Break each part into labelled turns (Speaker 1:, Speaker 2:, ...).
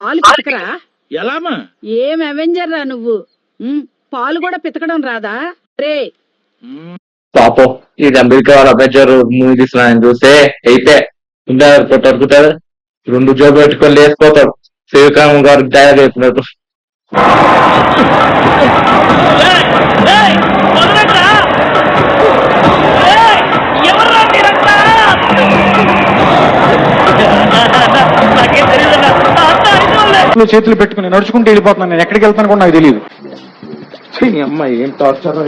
Speaker 1: పాలు పితకరా?
Speaker 2: ఎలామా?
Speaker 1: ఏం అవెంజర్ రా నువ్వు? పాలు కూడా పితకడం రాదా రే?
Speaker 3: పాపం ఇది అమెరికా వాళ్ళ అవెంజర్ మూవీ తీస్తున్నాను చూస్తే అయితే కొట్టుకుంటారు, 2 జోబు పెట్టుకొని లేచిపోతాడు. శ్రీకాంత్ గారికి తయారు చేస్తున్నట్టు.
Speaker 4: చేతులు పెట్టుకుని నడుచుకుంటూ వెళ్ళిపోతున్నాను. నేను ఎక్కడికి వెళ్తాను కూడా నాకు తెలియదు.
Speaker 3: అమ్మాయి ఏం టార్చర్.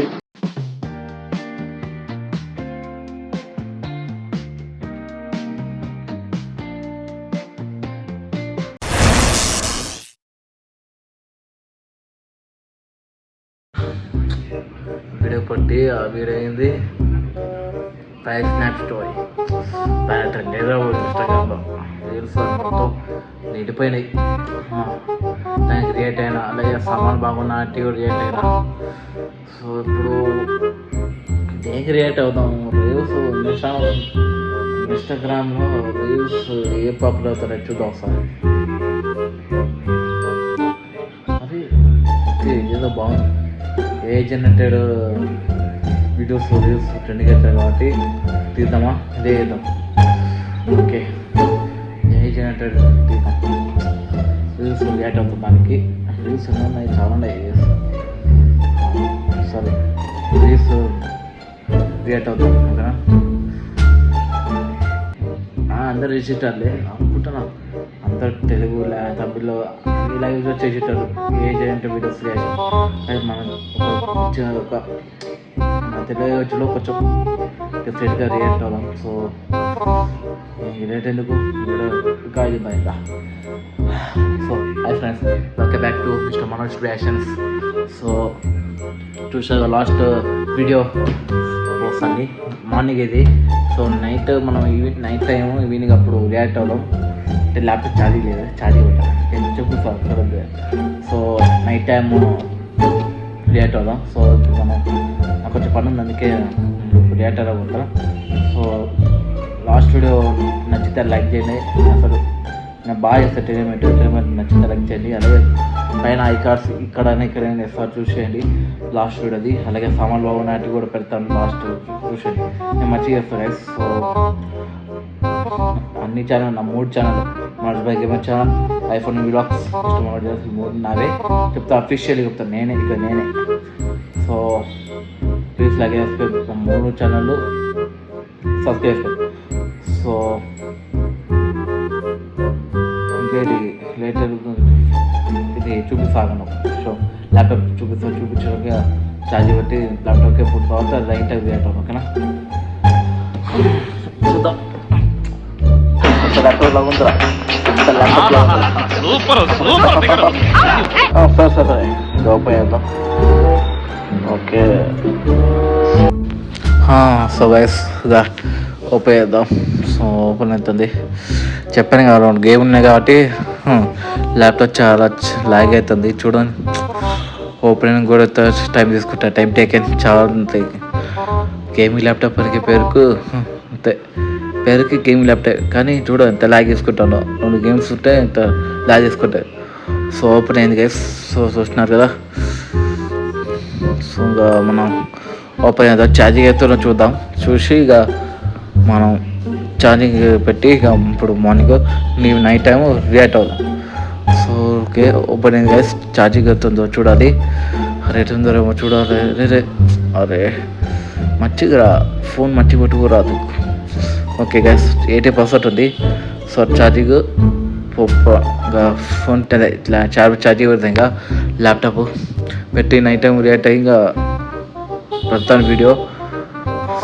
Speaker 5: వీడియో పట్టి ఆ వీడియో అయింది ప్రైస్ స్నాప్ స్టోరీ ట్రెండ్ ఏదో ఇన్స్టాగ్రామ్లో రీల్స్ మొత్తం నిండిపోయినాయి. దానికి రియేట్ అయినా అలాగే సామాన్ బాగున్నా టీవీ రియేట్ అయినా. సో ఇప్పుడు దేనికి రియేట్ అవుతాం? రీల్స్ ఇన్స్టాగ్రామ్లో రీల్స్ ఏ పాపులర్ అవుతారో చూద్దాం ఒకసారి. అది ఏదో బాగుంది. ఏ జనరేటెడ్ వీడియోస్ రీల్స్ ట్రెండింగ్ అవుతాయి కాబట్టి తీద్దామా? ఇదే చేద్దాం. ఓకే, ఏ జనరేటెడ్ తీద్దాం. రీల్స్ రియాక్ట్ అవుతుంది దానికి. రీల్స్ ఎన్నో ఉన్నాయి, చాలా ఉన్నాయి. సారీ, రీల్స్ రియాక్ట్ అవుతాం ఓకేనా? అందరు చేసేటర్లే అనుకుంటున్నా. అందరు తెలుగు తమిళ్లో ఇలా యూజ్ చేసేటారు ఏ జనరేటెడ్ వీడియోస్ రియాక్షన్. అది మనం ఒక మన తెలుగు వచ్చలో కొంచెం డిఫరెంట్గా రియాక్ట్ అవుదాం. సో రియాక్ట్ ఎందుకు కాదు ఇంకా. So hi friends, welcome back to mister Manoj reactions. So చూసాక లాస్ట్ వీడియో వస్తుంది మార్నింగ్ ఇది. సో నైట్ మనం నైట్ టైం ఈవినింగ్ అప్పుడు రియాక్ట్ అవుదాం. అంటే ల్యాప్టాప్ ఛార్జింగ్ లేదు, ఛార్జింగ్ పెట్టాలి చూపిస్తాను. సో నైట్ టైము రియాక్ట్ అవుదాం. సో మనం నాకు కొంచెం పని ఉంది, అందుకే రియాక్ట్ అవ్వకుండా. సో లాస్ట్ వీడియో నచ్చితే లైక్ చేయండి. అసలు నేను బాగా చేస్తాను ఎంటర్టైన్మెంట్ నచ్చితే లైక్ చేయండి. అలాగే పైన ఐకార్డ్స్ ఇక్కడైనా ఇస్తారు చూసేయండి లాస్ట్ వీడియోది. అలాగే సామాన్ బాబు నాటి కూడా పెడతాను లాస్ట్ చూసేయండి. నేను మంచిగా చేస్తాను గైస్. సో అన్ని ఛానల్, నా 3 channel, Manoj by gamer channel, iPhone vlogs, mister Manoj 3 నావే చెప్తా. అఫీషియల్గా చెప్తాను నేనే. So please like subscribe. 3 ఛానళ్ళు సబ్స్క్రైబ్ చేసుకోండి. సో ఇంకేంటి లేటర్ ఇది చూపిస్తాను. సో ల్యాప్టాప్ చూపించడానికి ఛార్జింగ్ పెట్టి ల్యాప్టాప్కి పుట్టిన తర్వాత లైట్ రియాక్ట్ అవుతాం ఓకేనా? చూద్దాం. ల్యాప్టాప్ బాగుందిరా, సరే ఓపెన్ చేద్దాం. ఓకే, సో గైస్ ఇదా ఓపెన్ చేద్దాం. సో ఓపెన్ అవుతుంది. చెప్పాను కదా 2 గేమ్ ఉన్నాయి కాబట్టి ల్యాప్టాప్ చాలా లాగ్ అవుతుంది. చూడండి, ఓపెనింగ్ కూడా టైం తీసుకుంటా. టైం టేకెన్ చాలా ఉంటాయి. గేమింగ్ ల్యాప్టాప్ పనికి పేరుకు అంతే, పేరుకి గేమింగ్ ల్యాప్టాప్ కానీ చూడు ఎంత లాగ్ తీసుకుంటాను. 2 గేమ్స్ ఉంటే ఇంత లాగ్ తీసుకుంటాయి. సో ఓపెన్ అయింది గైస్. సో చూస్తున్నారు కదా. సో ఇంకా మనం ఓపెన్ చేద్దాం. ఛార్జింగ్ అయితే చూద్దాం. చూసి ఇక మనం ఛార్జింగ్ పెట్టి ఇక ఇప్పుడు మార్నింగ్ నైట్ టైము రియాక్ట్ అవుదాం. సో ఓకే, ఓపెన్ అయింది గైస్. ఛార్జింగ్ అవుతుందో చూడాలి. రేట్ ఉందరేమో చూడాలి. అరే మంచిగా ఫోన్ మంచిగా పెట్టుకోరాదు. ఓకే గైస్, 80% ఉంది. సో ఛార్జింగ్ ఫోన్ ఇట్లా ఛార్జింగ్ పెడతాం. ఇంకా ల్యాప్టాప్ పెట్టి నైట్ టైం రియాక్ట్ అయ్యి ఇంకా పెడతాను వీడియో.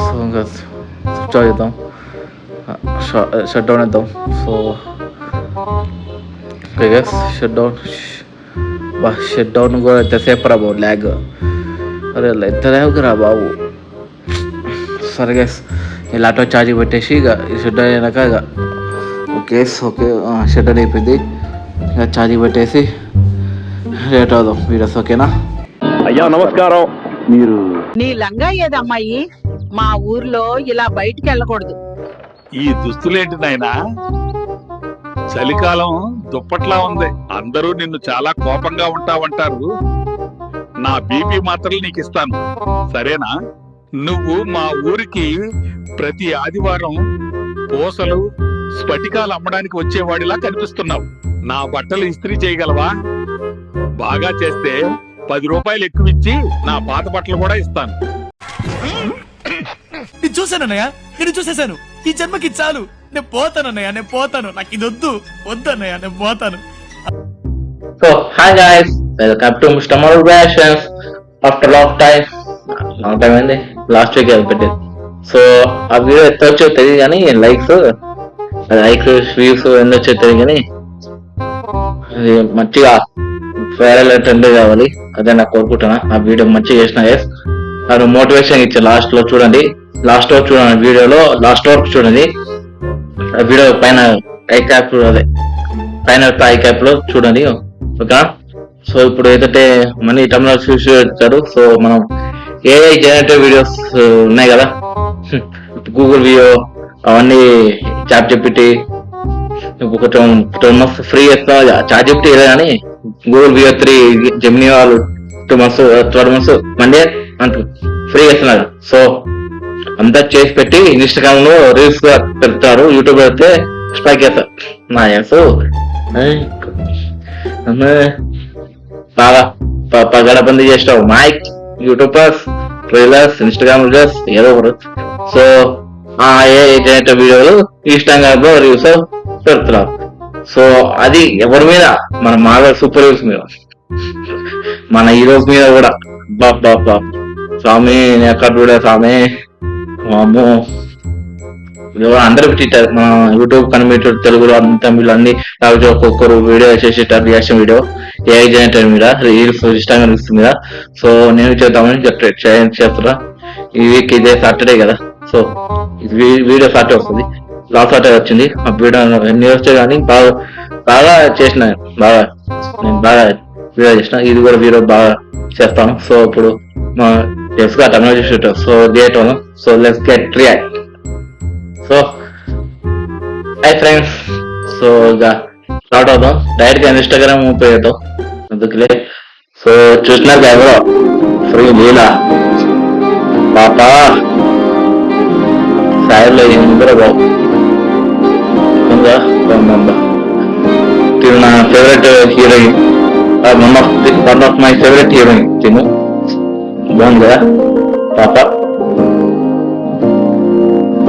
Speaker 5: సో ఇంకా స్విచ్ ఆఫ్ చేద్దాం, షట్ డౌన్ వేద్దాం. So okay guys, shut down కూడా ఎంతసేపు రా బాబు ల్యాగ్. అరే ఎంత ల్యాగ్ రా బాబు. సరే గైస్, ఈ ల్యాప్టాప్ ఛార్జింగ్ పెట్టేసి ఇక షట్ డౌన్ అయినాక ఇక ఓకే షట్ డౌన్ అయిపోయింది. ఇక ఛార్జింగ్ పెట్టేసి రేట్ అవుదాం వీడియోస్ ఓకేనా?
Speaker 2: అయ్యా నమస్కారం. మీరు
Speaker 1: నీ లంగా ఏది అమ్మాయి? మా ఊర్లో ఇలా బయటికి వెళ్ళకూడదు.
Speaker 2: ఈ దుస్తులేంటి నాయనా? చలికాలం దుప్పట్లా ఉంది. అందరూ నిన్ను చాలా కోపంగా ఉంటావంటారు. నా బీపీ మాత్రలు నీకు ఇస్తాను, సరేనా? నువ్వు మా ఊరికి ప్రతి ఆదివారం పూసలు స్ఫటికాలు అమ్మడానికి వచ్చేవాడిలా కనిపిస్తున్నావు. నా బట్టలు ఇస్త్రీ చేయగలవా? బాగా చేస్తే 10 రూపాయలు ఎక్కువ ఇచ్చి నా పాత బట్టలు కూడా ఇస్తాను.
Speaker 6: నేను చూశానన్నయ్య, నేను చూసేశాను. ఈ జన్మకి చాలు. నేను పోతానన్నయ్య, నేను పోతాను. నాకు ఇది వద్దన్నయ్య, నేను పోతాను.
Speaker 3: So hi guys, welcome to mister more reactions. After long time అయింది, లాస్ట్ వీక్ పెట్టేది. సో ఆ వీడియో ఎంత వచ్చో తెలియదు కానీ లైక్స్ వ్యూస్ ఎంత వచ్చో తెలియదు కానీ అది మంచిగా వైరల్ ట్రెండ్ కావాలి, అదే నాకు కోరుకుంటున్నా. ఆ వీడియో మంచిగా చేసిన గైస్. అది మోటివేషన్ ఇచ్చే లాస్ట్ లో చూడండి వీడియోలో లాస్ట్ వరకు చూడండి. ఆ వీడియో పైన ఐ క్యాప్ అదే పైన ఐ క్యాప్ లో చూడండి, ఓకే? సో ఇప్పుడు ఏదైతే మనీ టర్మినల్స్ యూస్ చేస్తారు. సో మనం ఏఐ జనరేటివ్ వీడియోస్ ఉన్నాయి కదా, గూగుల్ వియో అవన్నీ, చాట్ జిపిటి ఒక 2 months ఫ్రీ ఇస్తా. చాట్ జిపిటి ఏదో కానీ గూగుల్ వియో 3 జెమినీ వాళ్ళు 2 months 12 months మండే అంత ఫ్రీ ఇస్తున్నారు. సో అంతా చేసి పెట్టి ఇన్స్టాగ్రామ్ లో రీల్స్ పెడతారు, యూట్యూబ్ పెడితే స్ట్రైక్ చేస్తారు. నా యాసు బాగా పగడబందీ చేస్తావు మైక్ యూట్యూబర్స్, ట్రైలర్స్, ఇన్స్టాగ్రామ్ రీల్స్ ఏదో ఒకటి. సో ఆ ఏ జనరేటివ్ వీడియోలు ఇన్స్టాగ్రామ్ లో రీల్స్ పెడుతున్నారు. సో అది ఎవరి మీద? మన మాగా సూపర్ హీరోస్ మీద, మన హీరోస్ మీద కూడా. బాబా స్వామి ఎక్కడ చూడే స్వామి, అమ్మో అందరూ పెట్టిట్టారు. మన యూట్యూబ్ కనిపెట్టారు, తెలుగులో తమిళ అన్ని ఒక్కొక్కరు వీడియో చేసేటారు, రియాక్షన్ వీడియో ఏఐ జనరేటర్ మీద, రీల్స్ ఇన్స్టాగ్రామ్ మీద. సో నేను చేద్దామని చేస్తున్నా. ఈ వీక్ ఇదే సాటర్డే కదా, సో వీడియో సాటర్డే వస్తుంది. లాస్ట్ సాటర్డే వచ్చింది ఆ వీడియో. ఎన్ని వచ్చాయి కానీ బాగా చేసిన, నేను బాగా వీడియో చేసిన. ఇది కూడా వీడియో బాగా చేస్తాను. సో ఇప్పుడు మా తెలుసుగా terminal shooter. So gate one. So let's get react. So hi friends, so ఇక స్టార్ట్ అవుతాం. డైరెక్ట్ గా ఇన్స్టాగ్రామ్ ఉపయోగిద్దాం అందుకులే. సో చూసినారు ఎవరో ఫ్రీ లీలా పాప సాయిలో ఏందో బాబు తిను నా favourite heroine, one of my favourite heroine తిను. బాగుంది కదా పాప.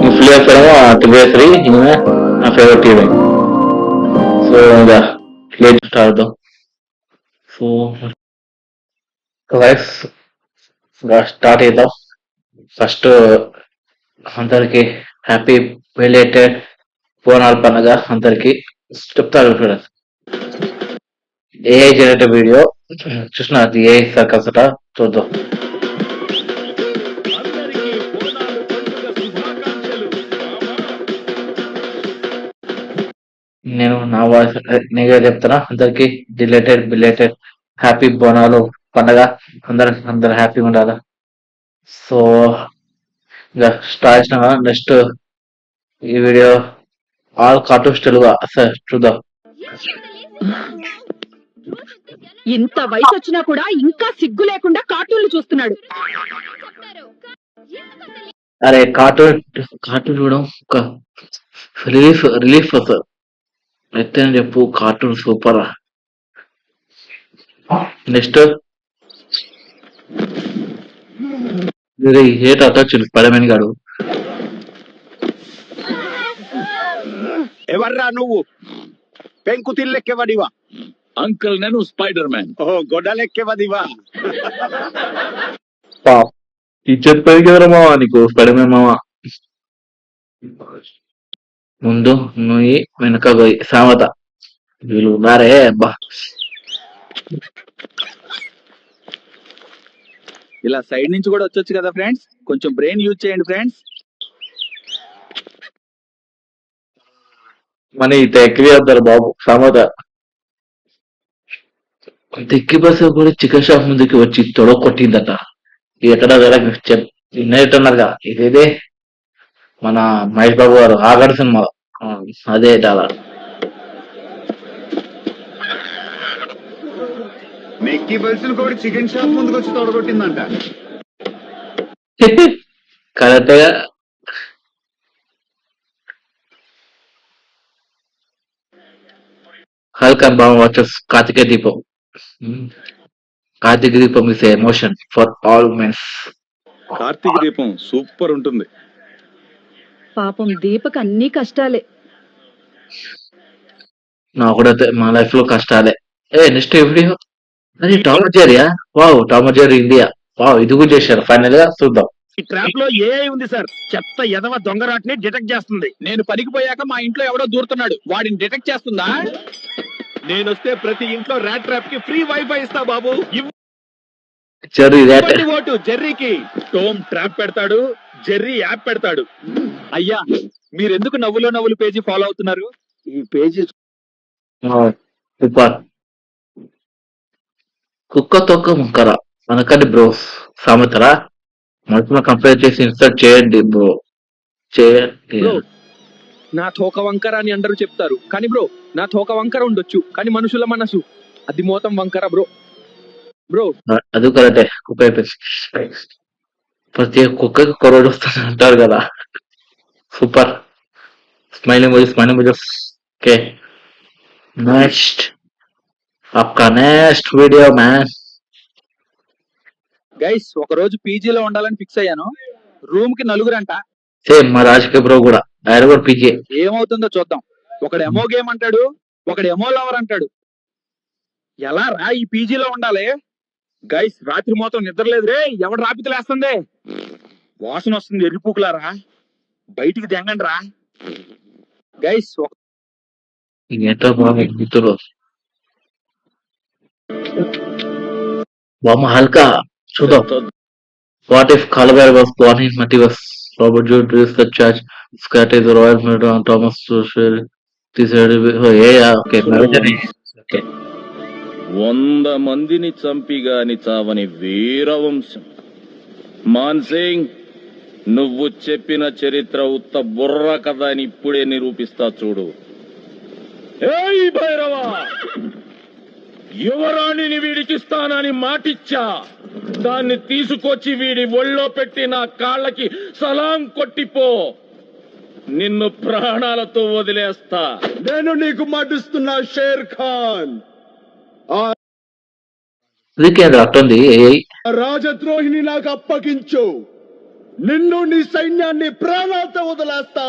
Speaker 3: ఇన్ఫ్లుయెన్సర్ ఏమో త్రివేశ్వరి, ఈమె నా ఫేవరెట్ హీరోయిన్. సో ఇంకా ప్లేట్ స్టార్ట్. సో స్టార్ట్ చేద్దాం. ఫస్ట్ అందరికి హ్యాపీ రిలేటెడ్ బోనాల పండుగ అందరికి చెప్తారు. ఏఐ జనరేటివ్ వీడియో చూసిన, అది ఏఐ సర్కస్ చూద్దాం.
Speaker 2: అందరికీ బోనాలు పండుగ శుభాకాంక్షలు.
Speaker 3: నేను నా వాయిస్ నేనే చెప్తున్నా. అందరికి బిలేటెడ్ హ్యాపీ బోనాలు పండగ. అందరు హ్యాపీగా ఉండాలి. సో ఇంకా స్టార్ట్ చేసిన నెక్స్ట్ ఈ video all cartoons Telugu sir చూద్దాం.
Speaker 1: ఇంత వయసు వచ్చినా కూడా ఇంకా సిగ్గు లేకుండా కార్టూన్లు చూస్తున్నాడు.
Speaker 3: అరే కార్టూన్ చూడడం ఒక రిలీఫ్ సార్. అయితే చెప్పు కార్టూన్ సూపర్. నెక్స్ట్ ఏట అతొచ్చు స్పైడర్‌మ్యాన్ గాడు.
Speaker 2: ఎవర్రా నువ్వు? పెంకు తిల్లెక్కేవాడివా? అంకుల్ నేను స్పైడర్ మ్యాన్. ఓహో గొడ్డలెక్కేవాడివా?
Speaker 3: చెప్పేది కదరా మావా నీకు స్పైడర్‌మ్యాన్ మావా. ముందు నువ్వు వెనక పోయి సామత వీళ్ళు ఉన్నారే. అబ్బా
Speaker 2: ఇలా సైడ్ నుంచి కూడా వచ్చొచ్చు కదా ఫ్రెండ్స్, కొంచెం బ్రెయిన్ యూజ్ చేయండి ఫ్రెండ్స్.
Speaker 3: మన ఇంత ఎక్కువ వద్దరు బాబు సామత. ఎక్కి బస్సు కూడా చికెన్ షాప్ ముందుకి వచ్చి తొడ కొట్టిందట. ఎక్కడ విన్నట్టున్నారుగా ఇదేదే మన మహేష్ బాబు గారు ఆగడు సినిమాలో. అదే డైలాగ్.
Speaker 7: మెక్కి బలిసిన కోడి చికెన్ షాప్ ముందుకు వచ్చి తొడగొట్టిందంట.
Speaker 3: కరెక్ట్ గా Hulk and bomb watches Karthikeya Deepam. Karthika Deepam is emotion for all mens.
Speaker 2: Karthika Deepam super ఉంటుంది.
Speaker 1: పాపం దీపక్ అన్ని కష్టాలే.
Speaker 3: నాకు కూడా మా లైఫ్ లో కష్టాలే. నెక్స్ట్ వీడియో అది టామ్ అండ్ జెర్రీయా? Wow, Tom and Jerry India. Wow, ఇది కూడా చేశారు. ఫైనల్ గా చూద్దాం.
Speaker 2: ఈ ట్రాప్ లో ఏఐ ఉంది సార్. చెత్త ఎదవ దొంగరాటిని డిటెక్ట్ చేస్తుంది. నేను పనికి పోయాక మా ఇంట్లో ఎవడో దూరుతున్నాడు, వాడిని డిటెక్ట్ చేస్తుందా? నేనొస్తే ప్రతి ఇంట్లో ర్యాట్ ట్రాప్ కి ఫ్రీ వైఫై ఇస్తా బాబు.
Speaker 3: జెర్రీ
Speaker 2: ఇవ్వండి ఓటు జెర్రీకి. టోమ్ ట్రాప్ పెడతాడు, జెర్రీ యాప్ పెడతాడు. అయ్యా, మీరెందుకు నవ్వులో నవ్వులు పేజీ ఫాలో అవుతున్నారు? ఈ పేజీ
Speaker 3: సూపర్. కుక్క తొక్క ముక్కర అనకండి బ్రోస్. సామెతరా మనుషులను కంపేర్ చేసి ఇన్సర్ట్ చేయండి బ్రో, చేయండి.
Speaker 8: బ్రో, నా తోక వంకర అని అందరూ చెప్తారు, కానీ బ్రో నా తోక వంకర ఉండొచ్చు, కానీ మనుషుల మనసు అది మోతం వంకర బ్రో. బ్రో
Speaker 3: అది కరెక్టే. కుక్క అయిపోయింది. ప్రతి కుక్కకి కొరడు వస్తుంది అంటారు కదా. Super. Smiling Moses, smiling Moses. Okay, next आपका नेक्स्ट वीडियो मैन.
Speaker 2: గైస్, ఒక రోజు పీజీలో ఉండాలని ఫిక్స్ అయ్యాను. రూమ్ కి నలుగురంట.
Speaker 3: సేమ్ మా రాజ్ కే బ్రో కూడా, ఆయన కూడా పీజీ.
Speaker 2: ఏమవుతుందో చూద్దాం. ఒకడు ఎమో గేమ్ అంటాడు, ఒకడు ఎమో లవర్ అంటాడు. ఎలా రా ఈ పీజీలో ఉండాలి? గైస్, రాత్రి మొత్తం నిద్రలేదు రే. ఎవడు రాపితలేస్తుంది? వాసన వస్తుంది, ఎర్రిపూకులారా. బయటికి తెంగండి రా గైస్.
Speaker 3: ఏంటో బాగా మిత్రులు బొమ్మ హల్కా చూద్దాం. వాట్ ఇఫ్ కాలవేర్ was born in multiverse? Robert Jude Reese the church Scott is royal medal Thomas okay.
Speaker 9: 100 మందిని చంపి గాని చావని వీరవంశం. మాన్సింగ్, నువ్వు చెప్పిన చరిత్ర ఉత్త బుర్ర కథ అని ఇప్పుడే నిరూపిస్తా చూడు. ఏయ్ భైరవా, యువరాణిని వీడికిస్తానని మాటిచ్చా. దాన్ని తీసుకొచ్చి వీడి ఒళ్ళో పెట్టి నా కాళ్ళకి సలాం కొట్టిపో. నిన్ను ప్రాణాలతో వదిలేస్తా.
Speaker 7: నేను నీకు మాటిస్తున్నా షేర్ ఖాన్.
Speaker 3: అట్టుంది.
Speaker 7: రాజద్రోహిని నాకు అప్పగించు. నిన్ను నీ సైన్యాన్ని ప్రాణాలతో వదిలేస్తా.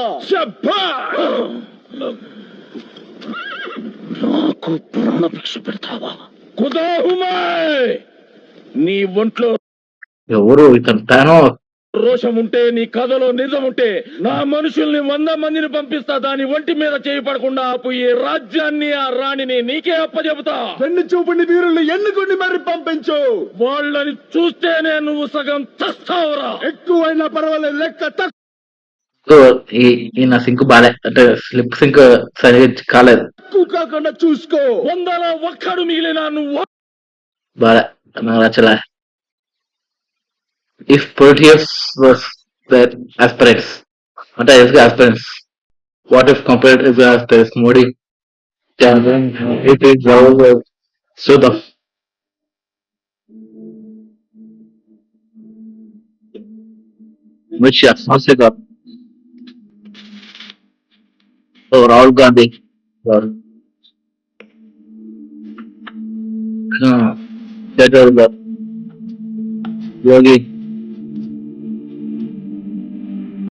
Speaker 9: నాకు ప్రాణభిక్ష పెడతావా? ఖుదాహుమాయ్, నీ ఒంట్లో
Speaker 3: ఎవరు ఇతను? తాను
Speaker 9: రోషం ఉంటే, నీ కథలో నిజం ఉంటే, నా మనుషుల్ని 100 మందిని పంపిస్తా. దాని ఒంటి మీద చేయి పడకుండా ఆపు. ఈ రాజ్యాన్ని, ఆ రాణిని నీకే అప్పచెబుతా.
Speaker 7: వెన్ను చూపుని వీరుల్ని ఎన్నుకొని మరి పంపించు.
Speaker 9: వాళ్ళని చూస్తేనే నువ్వు సగం చస్తావురా.
Speaker 7: ఎక్కువైనా పర్వాలేదు, లెక్క
Speaker 3: ఈయన సింక్ బాలే, అంటే స్లిప్ సింక్ సరిగ్గా కాలేదు.
Speaker 7: తక్కువ కాకుండా చూసుకో.
Speaker 9: 100లో ఒక్కడు మిగిలినా నువ్వు
Speaker 3: బాలే, నాకు నచ్చలే. If Proteus was their aspirants, అంటే aspirants, what if compared is aspirants? Modi, it is so the which से का तो राहुल गांधी और योगी.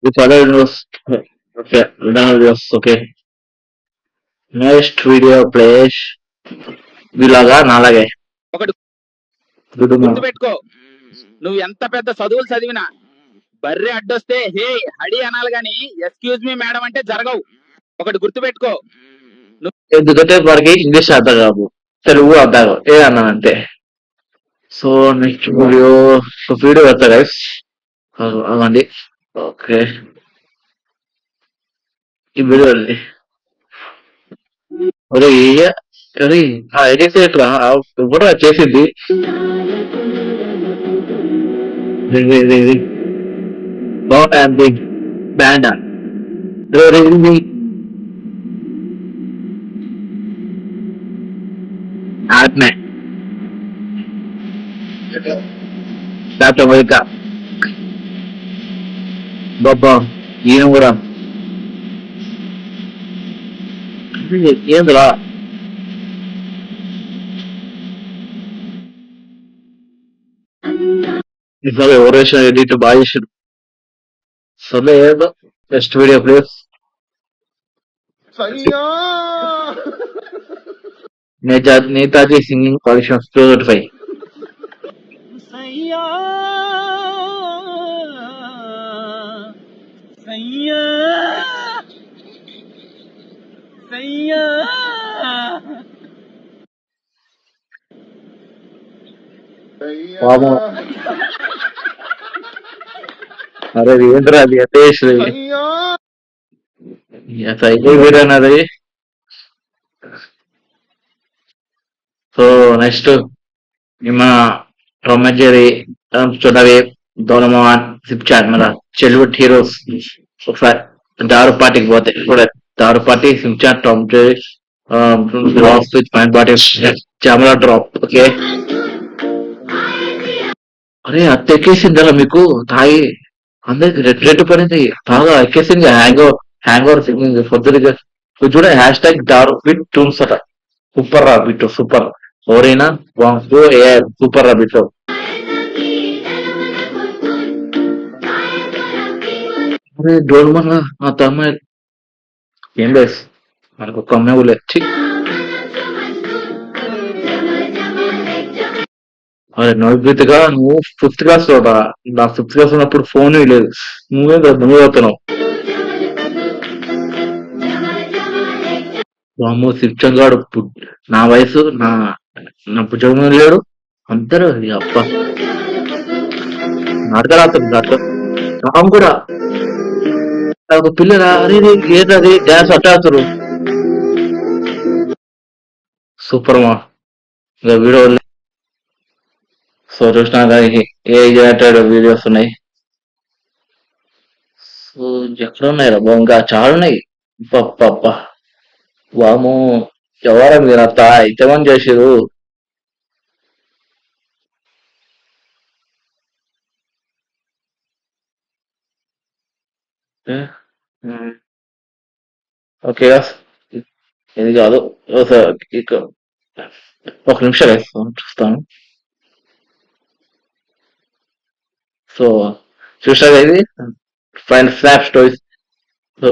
Speaker 3: With other videos, okay, done videos, okay. Next video please. వీలాగా నాలాగే
Speaker 2: ఒకటి
Speaker 3: గుడ్
Speaker 2: గుర్తుపెట్టుకో, నువ్వు ఎంత పెద్ద చదువులు చదివినా బర్రె అడ్డొస్తే హే హడి అనాలి గాని ఎక్స్క్యూజ్ మీ మేడం అంటే జరగవు. ఒకటి గుర్తుపెట్టుకో.
Speaker 3: ఎందుకంటే వాడికి ఇంగ్లీష్ అర్థం కాదు, తెలుగు అర్థం కాదు, ఏ అన్నానంటే. సో నెక్స్ట్ వీడియో పెడతా గైస్, అవ్వండి. ఓకే, ఈ వీడియో అండి. ఎడిట్ కూడా చేసింది. బాగుంది. బ్యాండ్ ఆత్మే డాక్టర్ వైక బాబా ఈయన కూడా ఏంద్రా నిజంగా ఎవరేషన్ ఎడిట్ బాగా చేసారు. సరే ఏదో next video please. Netaji singing కాలిషన్ 235. పాపం. అరే ఏంద్రా అది ఎంత చేసింది వీడియో అన్నది. సో నెక్స్ట్ మన టామ్ అండ్ జెర్రీ, చూడవే, డోరేమోన్, సిప్ చాట్ మన చైల్డ్హుడ్ హీరోస్ ఒకసారి దారు పార్టీకి పోతే కూడా దారు పార్టీ, సిప్ చాట్, Tom Jerry, last with point party, జామలా డ్రాప్. ఓకే అరే అత్త ఎక్కేసిందరా మీకు తాగి అందరికి రెడ్ పడింది బాగా ఎక్కేసింది. హ్యాంగ్ ఓవర్ సింగింగ్ పొద్దుగా చూడ హ్యాష్ ట్యాగ్ దారు విత్ టూమ్స్ అట. సూపర్ రా బిట్ సూపర్. ఎవరైనా సూపర్ రా బిట్. అరే డోల్మన్ ఆ తమ్మాయి ఏం లేదు మనకు ఒక అమ్మాయి కూడా లేదు. అరే నవ్వుగా నువ్వు 5th క్లాస్ లో నా 5th క్లాస్ ఉన్నప్పుడు ఫోన్ లేదు. నువ్వే ముందు అవుతున్నావు. వామో శిక్షంగాడు నా వయసు నా భుజం లేడు. అందరూ అప్ప నాటకాలు రామ్ కూడా ఒక పిల్లరా అరే ఏదది డాన్స్ అట్టాడుతారు. సూపర్ మా ఇంకా వీడియో. సో చూసినా ఏ వీడియోస్ ఉన్నాయి. సో ఎక్కడ ఉన్నాయి రా ఇంకా చాలా ఉన్నాయి. పప్ప వాము ఎవరా మీరు అంత ఇతమని చేసిరు. ఓకే ఇది కాదు ఒక నిమిషం చూస్తాను. సో చూసాగా ఇది ఫైన్ స్నాప్ స్టోరీస్. సో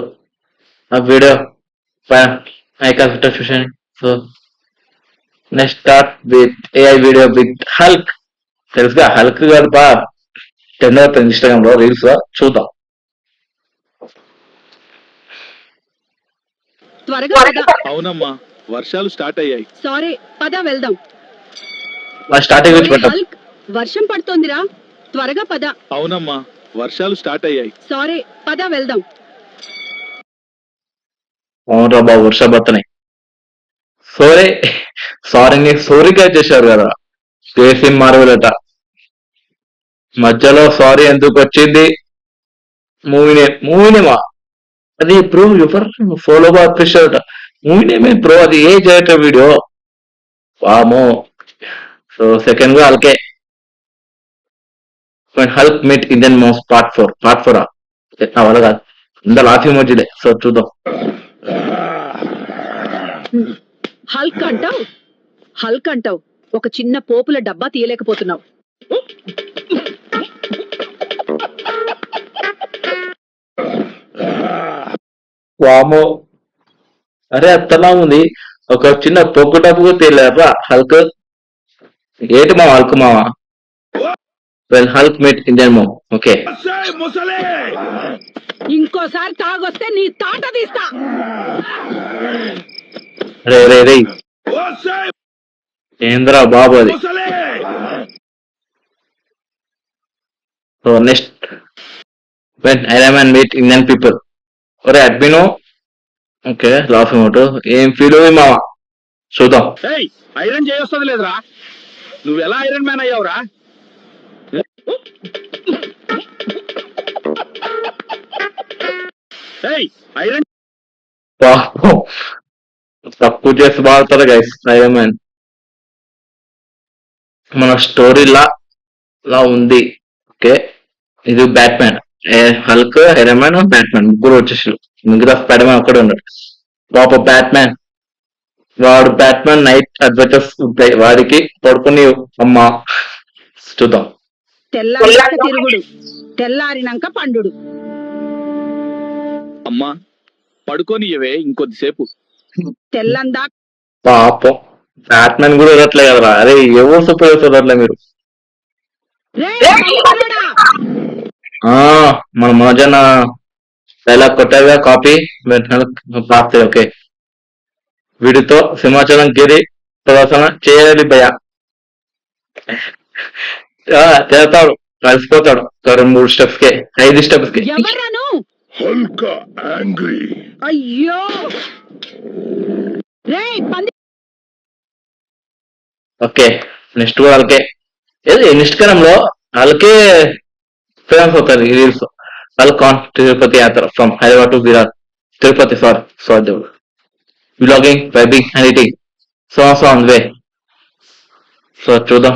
Speaker 3: ఆ వీడియో చూసాను. So next start with AI video with Hulk. తెలుసుగా హల్క్ కాదు బా 10 అవుతుంది ఇన్స్టాగ్రామ్ లో రీల్స్ చూద్దాం.
Speaker 1: త్వరగా పద.
Speaker 2: అవునమ్మా వర్షాలు స్టార్ట్ అయ్యాయి.
Speaker 1: సారీ పద వెళ్దాం.
Speaker 3: స్టార్టింగ్ వచ్చి పెట్టాం.
Speaker 1: హల్క్ వర్షం పడుతోందిరా త్వరగా పద.
Speaker 2: అవునమ్మా వర్షాలు స్టార్ట్ అయ్యాయి.
Speaker 1: సారీ పద వెళ్దాం.
Speaker 3: అవునరా బాబు వర్షం పడుతున్నాయి. సారీ సోరీగా చేశారు కదా చేసి మార్వెలట. మధ్యలో సారీ ఎందుకు వచ్చింది? మూవీనేమా అది pro ever follow appreciate movie నేమే ప్రో. అది ఏ చేయట వీడియో వామో. సో సెకండ్ గా హల్కే Hulk meet Indian mouse part 4 వాళ్ళ కాదు అందరు లాఫీ మధ్యలే. సో చూద్దాం.
Speaker 1: హల్క్ అంటావు ఒక చిన్న పోపుల డబ్బా తీయలేకపోతున్నావు.
Speaker 3: వామో అరే అత్తలా ఉంది ఒక చిన్న పొక్కు డబ్బు తెలియదా హల్క్. ఏంటి మా హల్క్ మావా. వెల్ హల్క్ మీట్ ఇండియన్ మౌ. ఓకే
Speaker 1: ఇంకోసారి తాగొస్తే నీ తాట తీస్తా.
Speaker 3: రే ఏంద్రా బాబు అది. So next when Iron Man meet Indian people. ఒరే అడ్మినో. Okay laughing out. ఏం ఫీల్ అయ్యి మావా చూద్దాం.
Speaker 2: ఐరన్ చేయొస్తుంది లేదురా. నువ్వు ఎలా ఐరన్ మ్యాన్ అయ్యావురా? ఏయ్, ఐరన్
Speaker 3: పాపం తక్కువ చేసి బాగుతారు గైస్ ఐరన్ మ్యాన్. మన స్టోరీలా ఉంది. ఓకే, ఇది Batman, Hulk, iron man, Batman ముగ్గురు వచ్చేసి, మిగతా స్పైడర్ మ్యాన్ ఒక్కడే ఉన్నాడు. పాప బ్యాట్మ్యాన్, వాడు బ్యాట్మ్యాన్ నైట్ అడ్వెంచర్స్ ఉంటాయి వాడికి, పడుకుని అమ్మ చూద్దాం.
Speaker 1: తెల్లారినాక తిరుగుడు, తెల్లారినాక పండుడు.
Speaker 2: అమ్మా పడుకొని ఇవే ఇంకొద్దిసేపు.
Speaker 1: తెల్లందా
Speaker 3: పాపం బ్యాట్మ్యాన్ కూడా వదలట్లే కదరా. అరే ఎవరు సూపర్ వదలట్లే మీరు. ఆ మన మోజన డైలాగ్ కొట్టాగా కాపీ ప్రాప్తి. ఓకే, వీడితో సింహాచలం గిరి ప్రదర్శన చేయాలి భయ. చేస్తాడు, కలిసిపోతాడు 2-3 స్టెప్స్ కి, 5 స్టెప్స్ కి.
Speaker 1: ఎవరను? అయ్యో రే పంది.
Speaker 3: ఓకే, నెక్స్ట్ కూడా వాళ్ళకే, ఏది నెక్స్ట్ కాలంలో వాళ్ళకే ఫేమస్ అవుతారు ఈ reels. Alcon Tirupati Yatra from Hyderabad to Virar. Tirupati, sorry, దేవుడు. Vlogging, vibing, and eating. So on the way. So చూద్దాం.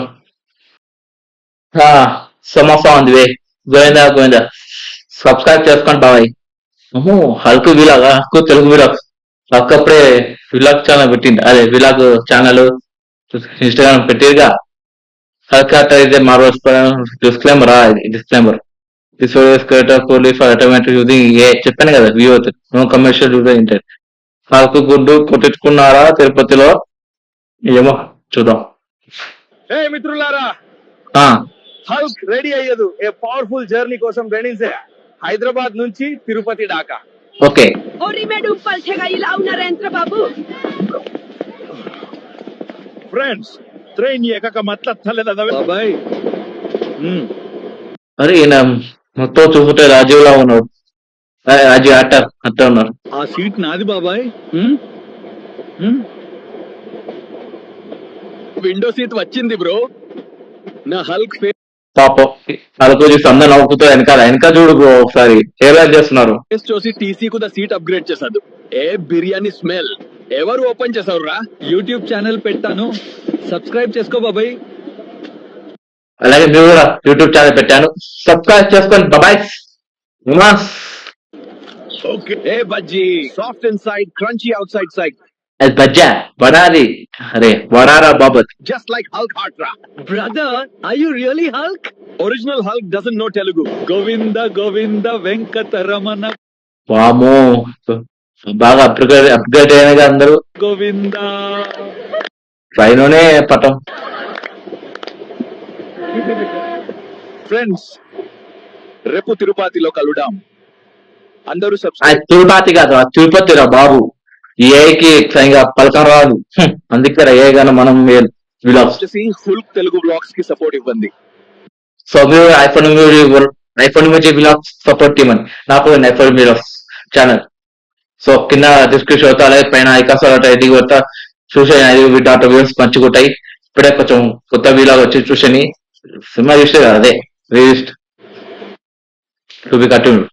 Speaker 3: Samosa on the way. Govinda. Subscribe చేసుకోండి బాబాయ్. Hulk vlog, Hulk Telugu vlog. అప్పుడే విలాగ్ ఛానల్ పెట్టింది, అదే విలాగ్ ఛానల్ ఇన్స్టాగ్రామ్ పెట్టిగా. హల్క్ అట్ట ఇదే Marvels disclaimer. This video is created purely for entertainment using AI. చెప్పాను కదా, వ్యూ అవుతుంది, no commercial use inter. Hulk గుడ్డు కొట్టించుకున్నారా తిరుపతిలో? ఏమో చూద్దాం.
Speaker 7: ఏ మిత్రులారా, హల్క్ రెడీ అయ్యదు ఏ పవర్ఫుల్ జర్నీ కోసం రెడీ హైదరాబాద్ నుంచి తిరుపతి దాకా.
Speaker 3: ఓకే,
Speaker 7: ఫ్రెండ్స్ ట్రైన్ ఎక్కక మట్ల బాబాయ్.
Speaker 3: అరే ఈయన మొత్తం చూసుకుంటే రాజీవ్ లా ఉన్నాడు, రాజీవ్ యాక్టర్ అట్లా ఉన్నారు.
Speaker 7: ఆ సీట్ నాది బాబాయ్.
Speaker 8: విండో సీట్ వచ్చింది బ్రో. నా హల్క్
Speaker 3: పాపం వాళ్ళకు చూసి అందరు నవ్వుకుతో వెనకాల చూడు బ్రో, ఒకసారి ఏర్పాటు చేస్తున్నారు.
Speaker 8: ఫేస్ చూసి టీసీ కు సీట్ అప్గ్రేడ్ చేశాడు. ఏ బిర్యానీ స్మెల్ ఎవరు ఓపెన్ చేసావు రా?
Speaker 6: యూట్యూబ్ ఛానల్ పెట్టాను, సబ్స్క్రైబ్ చేసుకో బాబాయ్.
Speaker 3: అలాగే మీరు కూడా యూట్యూబ్ ఛానల్ పెట్టాను, సబ్స్క్రైబ్ చేసుకోండి బాబాయ్.
Speaker 7: Okay, A bajji soft in side, crunchy out side.
Speaker 3: Bajja Vadali, అరే వడారా బాబత్.
Speaker 7: Just like Hulk Hatra.
Speaker 6: Brother, are you really Hulk?
Speaker 7: Original Hulk doesn't know Telugu.
Speaker 6: Govinda Venkataramana
Speaker 3: వామో, బాగా అప్గ్రేడ్ అయినగా అందరూ.
Speaker 6: గోవింద
Speaker 3: ట్రైన్లోనే పటం.
Speaker 2: ఫ్రెండ్స్, రేపు తిరుపతిలో కలుద్దాం. అందరూ
Speaker 3: తిరుపతి కాదు, తిరుపతి రా బాబు. ఏఐకి సరిగా పలకం రాదు, అందుకే ఏ గానీ మనం
Speaker 2: హుల్క్ తెలుగు బ్లాగ్స్ కి సపోర్ట్ ఇవ్వండి.
Speaker 3: సో మీరు ఐఫోన్ బ్లాగ్స్ సపోర్ట్ ఇవ్వండి నాకు, ఐఫోన్ బ్లాగ్స్ ఛానల్. సో కింద డిస్క్రిప్షన్ అవుతా, అలాగే పైన ఐకాన్ ఇది కొత్త చూసే వ్యూస్ మంచిగా ఉంటాయి. ఇప్పుడే కొంచెం కొత్త వీలాగ్ వచ్చి చూసని సినిమా చూస్తే కదా, అదే రిలీస్ట్ టు బి కంటిన్యూ.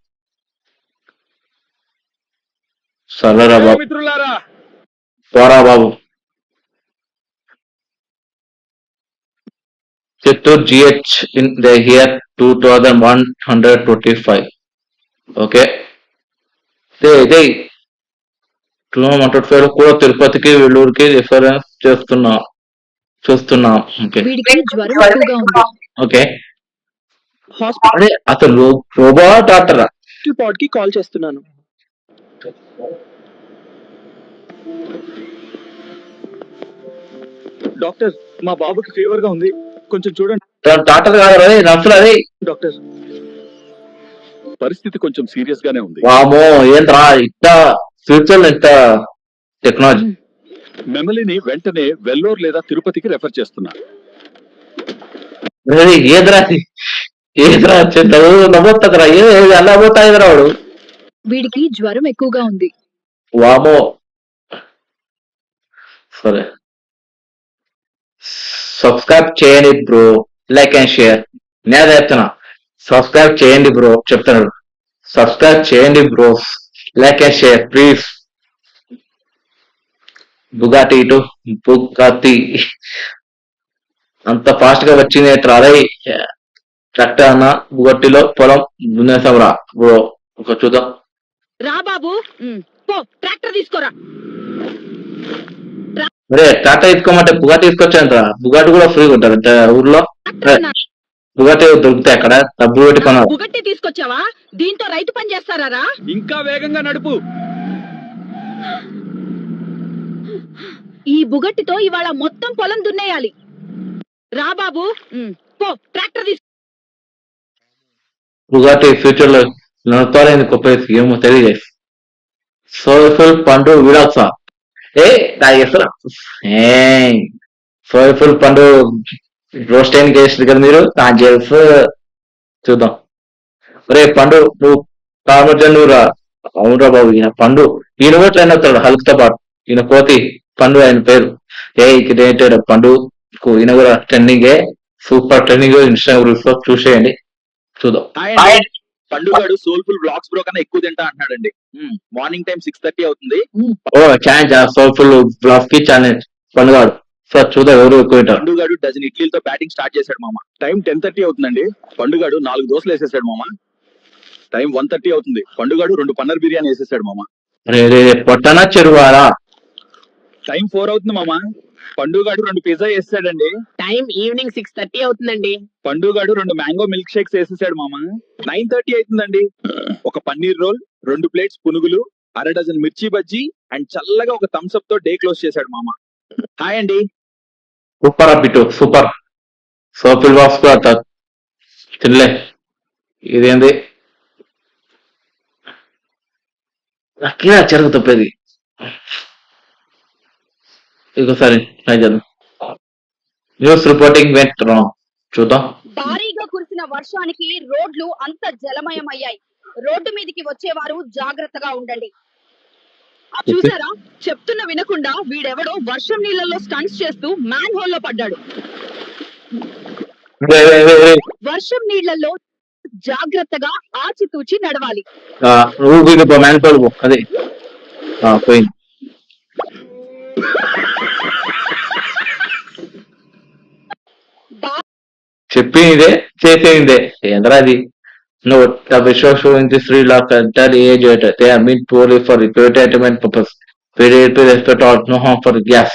Speaker 3: సరేరా బాబు,
Speaker 7: మిత్రులారా,
Speaker 3: పోరా బాబు. Chittoor GH in the year 2125. Okay, ఇదే 2125 కూడా తిరుపతికి వెల్లూరుకి రిఫరెన్స్ చూస్తున్నాం. ఓకే, అదే అతను రోబోట్ ఆటరా.
Speaker 8: పాడ్ కి కాల్ చేస్తున్నాను.
Speaker 7: డాక్టర్ మా బాబుకి ఫీవర్ గా ఉంది, కొంచెం చూడండి.
Speaker 3: డాక్టర్ కాదు నర్సులు. అదే
Speaker 7: డాక్టర్
Speaker 2: పరిస్థితి కొంచెం సీరియస్ గానే ఉంది.
Speaker 3: వామో, ఏంట్రా ఇంత ఫ్యూచర్, ఇంత టెక్నాలజీ.
Speaker 2: మెమలీని వెంటనే వెల్లూరు లేదా తిరుపతికి రెఫర్ చేస్తున్నా.
Speaker 3: ఏదిరా నవ్వుతారా, ఎలా పోతాయిరా వాడు.
Speaker 1: వీడికి జ్వరం ఎక్కువగా ఉంది.
Speaker 3: వామో, సరే సబ్స్క్రైబ్ చేయండి బ్రో, లైక్ అండ్ షేర్. నేను చెప్తున్నా, సబ్స్క్రైబ్ చేయండి బ్రో, చెప్తున్నాడు సబ్స్క్రైబ్ చేయండి bros, like and share please. Bugatti to Bugatti అంత ఫాస్ట్ గా వచ్చింది ట్రాలై ట్రాక్టర్ అన్న బుగట్టిలో పొలం దున్నేసాం రా బ్రో. ఒక చూద్దాం.
Speaker 1: రా బాబు పో ట్రాక్టర్ తీసుకోరా.
Speaker 3: అరే టాటా తీసుకోమంటే బుగాటి తీసుకొచ్చాను రా. బుగాటి కూడా ఫ్రీగా ఉంటుంది అంటే ఊర్లో. బుగాటి దొరుకుతాయి అక్కడ, డబ్బులు పెట్టి కొనాలి.
Speaker 1: బుగట్టి తీసుకొచ్చావా? దీంతో రైతు పని చేస్తారా?
Speaker 7: ఇంకా వేగంగా నడుపు.
Speaker 1: ఈ బుగట్టితో ఇవాళ మొత్తం పొలం దున్నేయాలి. రా బాబు పో ట్రాక్టర్ తీసుకో.
Speaker 3: బుగాటి ఫ్యూచర్ లో నడపాలని కొప్పేసి ఏమో తెలియదు. సోల్ఫుల్ పండు విడాక్సా ఏ తాగేస్తారా? సోల్ఫుల్ పండు రోస్ట్ అయిన చేస్తుంది కదా మీరు తాజేల్స్. చూద్దాం. రే పండు నువ్వు కామర్జన్ నువ్వు రా. అవునరా బాబు ఈయన పండు, ఈయన కూడా ట్రైన్ అవుతాడు హల్క్ తో పాటు. ఈయన కోతి పండు ఆయన పేరు. ఇదేంటాడు పండు, ఈయన కూడా trending, super trending. Instagram reels లో చూసేయండి, చూద్దాం.
Speaker 7: పండుగాడు సోల్ఫుల్ బ్లాగ్స్ బ్రో కన్నా ఎక్కువ తింటా అంటున్నాడండి. మార్నింగ్ టైం 6:30 అవుతుంది.
Speaker 3: ఓ ఛాన్స్ సోల్ఫుల్ బ్లాగ్స్ కి ఛాలెంజ్ పండుగాడు. సార్ చూద్దాం ఎవరు ఎక్కువ తింటారు.
Speaker 7: పండుగాడు డజన్ ఇడ్లీలతో బ్యాటింగ్ స్టార్ట్ చేశాడు మామ. టైం 10:30 అవుతుందండి. పండుగాడు 4 దోశలు వేసేసాడు మామ. టైం 1:30 అవుతుంది. పండుగాడు 2 పన్నర్ బిర్యానీ వేసేసాడు మామ.
Speaker 3: పొట్టన చెరువారా.
Speaker 7: టైం 4 అవుతుంది మామ. పండుగాడు 2 పిజ్జా వేసాడండి.
Speaker 1: టైం ఈవినింగ్ 6:30 అవుతుందండి.
Speaker 7: పండుగాడు 2 మ్యాంగో మిల్క్ షేక్స్ వేసేసాడు మామ. 9:30 అవుతుందండి. ఒక పన్నీర్ రోల్, 2 ప్లేట్స్ పునుగులు, 1/2 డజన్ మిర్చి బజ్జీ అండ్ చల్లగా ఒక థమ్స్ అప్ తో డే క్లోజ్ చేశాడు మామ. హాయ్ అండి.
Speaker 3: సూపర్ అబ్బిటు సూపర్. సోఫిల్ బాక్స్ కూడా తినలే. ఇదేంది నాకేనా చెరుకు తప్పేది. ఇంకోసారి ట్రై చేద్దాం. News reporting went wrong. చూద్దాం.
Speaker 10: భారీగా కురిసిన వర్షానికి రోడ్లు అంత జలమయమయ్యాయి. రోడ్డు మీదకి వచ్చేవారు జాగ్రత్తగా ఉండండి.
Speaker 1: చూసారా? చెప్తున్న వినకుండా వీడెవడో వర్షం నీళ్ళలో స్టంట్స్ చేస్తూ మ్యాన్ హోల్ లో పడ్డాడు. వర్షం నీళ్లలో జాగ్రత్తగా ఆచితూచి నడవాలి.
Speaker 3: అదే పోయింది. చెప్పిందే చేసేదే ఏంద్రా అది. No, the visual showing this real of entire age they are meant purely for entertainment purpose. Failure to respect or no harm for gas.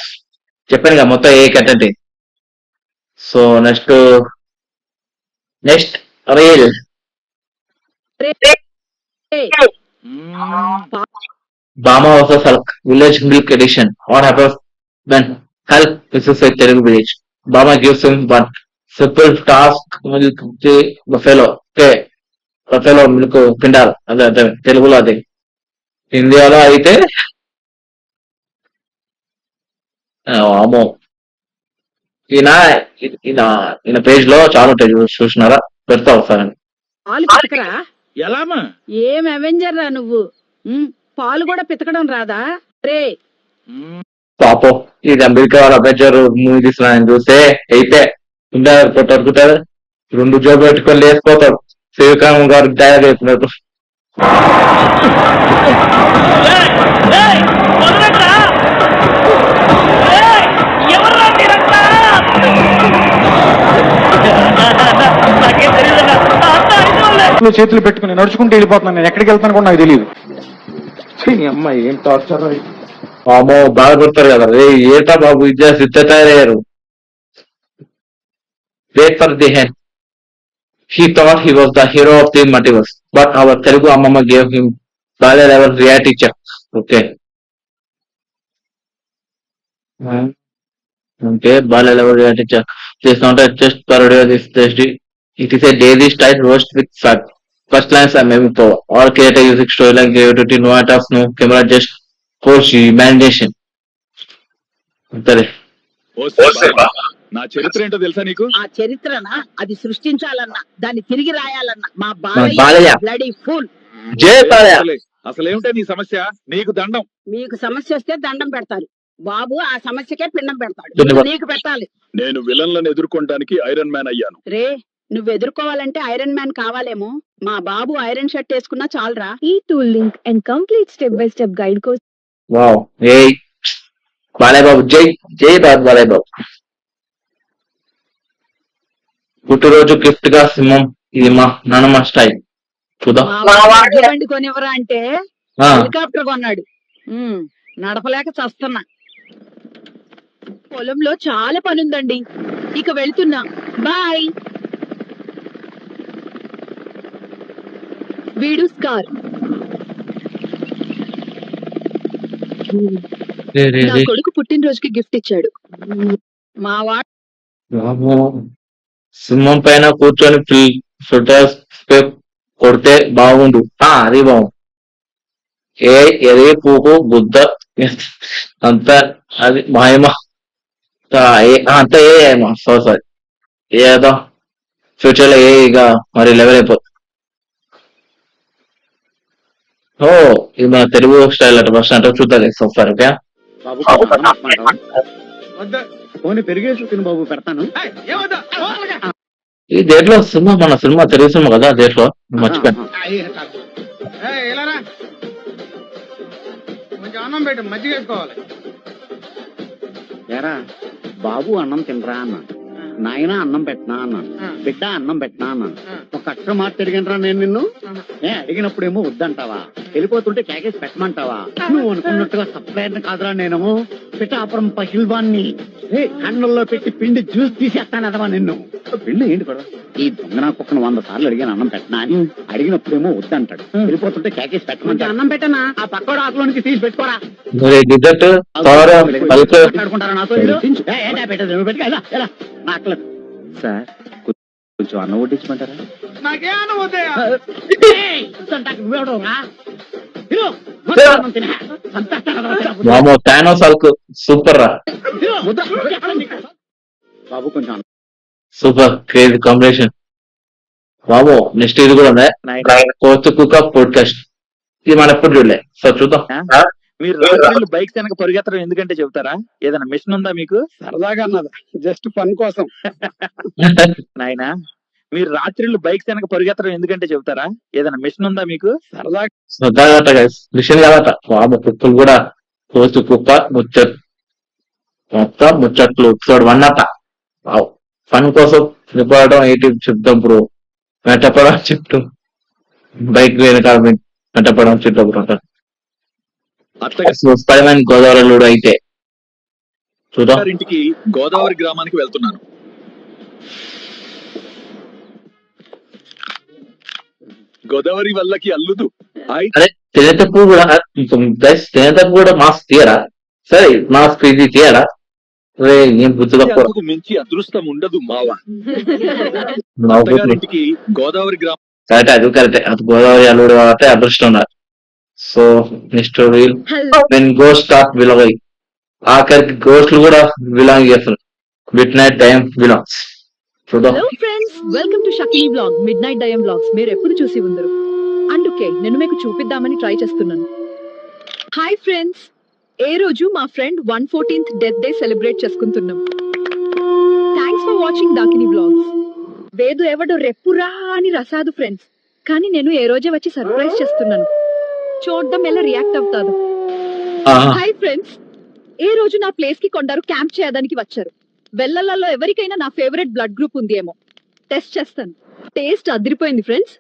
Speaker 3: చెప్పాను కదా మొత్తం ఏ కట్టండి. So next reel. Bama versus Hulk Village Milk Edition. What happens when Hulk versus a Telugu village? Bama gives him one simple task: milk the buffalo. Okay. Buffalo milk పిండాలి. అదే అదే తెలుగులో అదే. ఇండియాలో అయితే అమ్మో ఈయన పేజ్ లో చాలా ఉంటాయి, చూసినారా? పెడతా వస్తానండి.
Speaker 1: పాలు పితకరా?
Speaker 9: ఎలామా?
Speaker 1: ఏం అవెంజర్ రా నువ్వు. పాలు కూడా పితకడం రాదా రే?
Speaker 3: పాపం ఇది అమెరికా వాళ్ళ అవెంజర్ మూవీ తీసిన చూస్తే అయితే కొట్టుకుంటారు, 2 జోబు పెట్టుకొని లేసిపోతాడు. శ్రీకాంత్ గారు తయారు చేస్తున్నారు.
Speaker 4: చేతులు పెట్టుకుని నడుచుకుంటూ వెళ్ళిపోతున్నాను. నేను ఎక్కడికి వెళ్తాను కూడా నాకు తెలియదు. అమ్మాయి ఏం టార్చర్.
Speaker 3: అమ్మో బాధపడతారు కదా. ఏటా బాబు విద్యా సిద్ధ తయారయ్యారు. Wait for the end. He thought he was the hero of the multiverse, but our Telugu Amma gave him Bala level reality check. Okay. Okay, Bala level reality check. This is not a just parody of this Thursday. It is a daily style roast with fat. First lines are maybe power. All creator using storyline creativity, no art of no camera, just force imagination. Antare.
Speaker 7: నా చరిత్ర ఏంటో తెలుసా నీకు?
Speaker 1: ఆ చరిత్రనా? అది సృష్టించాలన్నా, దాన్ని తిరిగి రాయాలన్నా మా
Speaker 3: బాలయ్య
Speaker 1: బాలయ్య బ్లడీ ఫుల్.
Speaker 7: అసలేమిటో నీ సమస్య? నీకు దండం.
Speaker 1: మీకు సమస్య వస్తే దండం పెడతారు బాబు. ఆ సమస్యకే పిండం పెడతాడు. నీకు పెట్టాలి.
Speaker 7: నేను విలన్లను ఎదుర్కొనడానికి ఐరన్ మ్యాన్ అయ్యాను.
Speaker 1: రే నువ్వు ఎదుర్కోవాలంటే ఐరన్ మ్యాన్ కావాలేమో. మా బాబు ఐరన్ షర్ట్ వేసుకున్నా చాలరా.
Speaker 11: ఈ tool link and complete step by step guide కోసం
Speaker 3: వావ్ ఏ బాలయ్య బాబు జై జై బాలయ్య బాబు. పుట్టినరోజు గిఫ్ట్ గా సింహం. ఇది మా నాన్నమ్మ స్టైల్. చూద్దాం.
Speaker 1: మా వాడు ఎడ్ల బండి కొనివ్వరా అంటే హెలికాప్టర్ కొన్నాడు. నడపలేక చస్తున్నా. పొలంలో చాలా పనుందండి, ఇక వెళ్తున్నా. బాయ్. వీడు స్కార్. నా కొడుకు పుట్టినరోజుకి గిఫ్ట్ ఇచ్చాడు. మా వాడు
Speaker 3: సింహం పైన కూర్చొని ఫిల్టర్స్ కొడితే బాగుండు. అది బాగుంది. ఎదే పూకు బుద్ధ అంత అది మాయమ అంత ఏమా సారీ ఏదో ఫ్యూచర్ లో ఇక మరి లెవెల్ అయిపోతుంది. ఓ ఇది మన తెలుగు స్టైల్ అట బస్ అంటే చూద్దాం సూపర్. ఓకే
Speaker 4: పెరిగేసి తిను బాబు పెడతాను.
Speaker 3: ఈ దేంట్లో సినిమా మన సినిమా తెలుగు సినిమా కదా దేంట్లో మర్చిపోయాను.
Speaker 4: అన్నం పెట్టు మజ్జిగ వేసుకోవాలి. ఎరా బాబు అన్నం తినరా అన్నాను. నాయన అన్నం పెట్టనా అన్నాను. బిడ్డ అన్నం పెట్టనా అన్నాను. ఒక అక్షర మాట తిరిగినరా నేను నిన్ను అడిగినప్పుడేమో వద్దంటావా, వెళ్ళిపోతుంటే క్యాకేజ్ పెట్టమంటావా? నువ్వు అనుకున్నట్టుగా సప్లైర్ కాదురా నేను. పిఠాపురం పహిల్వాన్ని కండల్లో పెట్టి పిండి జ్యూస్ తీసేస్తానదవా నిన్ను. పిండి ఏంటి కూడా ఈ దొంగ నా కుక్కను 100 సార్లు అడిగాను అన్నం పెట్టనా అని. అడిగినప్పుడేమో వద్దంటాడు, వెళ్ళిపోతుంటే క్యాకేజ్ పెట్టమంటే అన్నం పెట్టనా ఆ పక్కడు ఆకులోనికి తీసి పెట్టుకోరా. మాట్లాడుకుంటారా నాతో? పెట్టదు పెట్టుకెళ్ళా నాకు సార్ కొంచెం అన్నం వడ్డించమంటారా? నాకే అన్నం వద్దయ్యా.
Speaker 3: సూపర్ రా,
Speaker 4: బాబు కొంచెం
Speaker 3: సూపర్ క్రేజీ కాంబినేషన్. బాబు నెక్స్ట్ ఇది కూడా ఉంది, కోచ్ కుక్ పోడ్కాస్ట్. ఇది మన ఎప్పుడు చూడలే. సో చూద్దాం.
Speaker 7: మీరు రాత్రిళ్ళు బైక్ వెనక పరిగెత్తడం ఎందుకంటే చెప్తారా? ఏదైనా మిషన్ ఉందా మీకు?
Speaker 4: సరదాగా అన్నదా, జస్ట్ ఫన్ కోసం.
Speaker 7: నాయనా మీరు రాత్రిళ్ళు బైక్ వెనక పరిగెత్తడం ఎందుకంటే చెప్తారా? ఏదైనా మిషన్ ఉందా మీకు?
Speaker 3: సరదాగా మిషన్ కాదట బాబు. కుక్కలు కూడా కోచ్ కుక్క ముచ్చట్ మొత్తం ముచ్చట్లు ఎపిసోడ్ 1 అట. ఫన్ కోసం రిపోవడం ఏంటి చెప్తాం బ్రో. వెంటపడం చెప్తూ బైక్ వెనక వెంటపడం చెప్తాం బ్రో. స్పైడర్మ్యాన్ గోదావరిలో అయితే చూద్దాం.
Speaker 7: ఇంటికి గోదావరి గ్రామానికి వెళ్తున్నాను. గోదావరి వల్లకి అల్లుదు.
Speaker 3: అరే తినేటప్పుడు కూడా తినేటప్పుడు కూడా మాస్క్ తీయరా? సరే మాస్క్ ఇది తీయరా? ఏం బుద్ధి
Speaker 7: మించి అదృష్టం ఉండదు మావా. ఇంటికి గోదావరి గ్రామం
Speaker 3: కరెక్ట్, అది కరెక్టే. అది గోదావరి అల్లుడు కాబట్టి అదృష్టం ఉన్నారు. So next will when ghost start vlog. ఆఖరికి గోస్ట్లు కూడా బిలాంగ్ చేస్తారు. Midnight time vlogs. చూద్దాం.
Speaker 1: Hello friends, welcome to Shakeel blog midnight time blogs. మీరు ఎప్పుడు చూసి ఉండరు, అందుకే నేను మీకు చూపిద్దామని ట్రై చేస్తున్నాను. హాయ్ ఫ్రెండ్స్, ఏ రోజు మా friend 114th death day celebrate చేసుకుంటున్నాం. థ్యాంక్స్ ఫర్ వాచింగ్ దాకిని బ్లాగ్స్. వేదు ఎవడో రెప్పురా అని రసాదు ఫ్రెండ్స్, కానీ నేను ఏ రోజే వచ్చి సర్ప్రైజ్ చేస్తున్నాను. చూద్దాం ఎలా రియాక్ట్ అవుతాడు. హాయ్ ఫ్రెండ్స్, ఏ రోజు నా ప్లేస్ కి కొందరు క్యాంప్ చేయడానికి వచ్చారు. వెల్లలలో ఎవరికైనా నా ఫేవరెట్ బ్లడ్ గ్రూప్ ఉంది ఏమో, టెస్ట్ చేస్తాను. టేస్ట్ అదిరిపోయింది ఫ్రెండ్స్.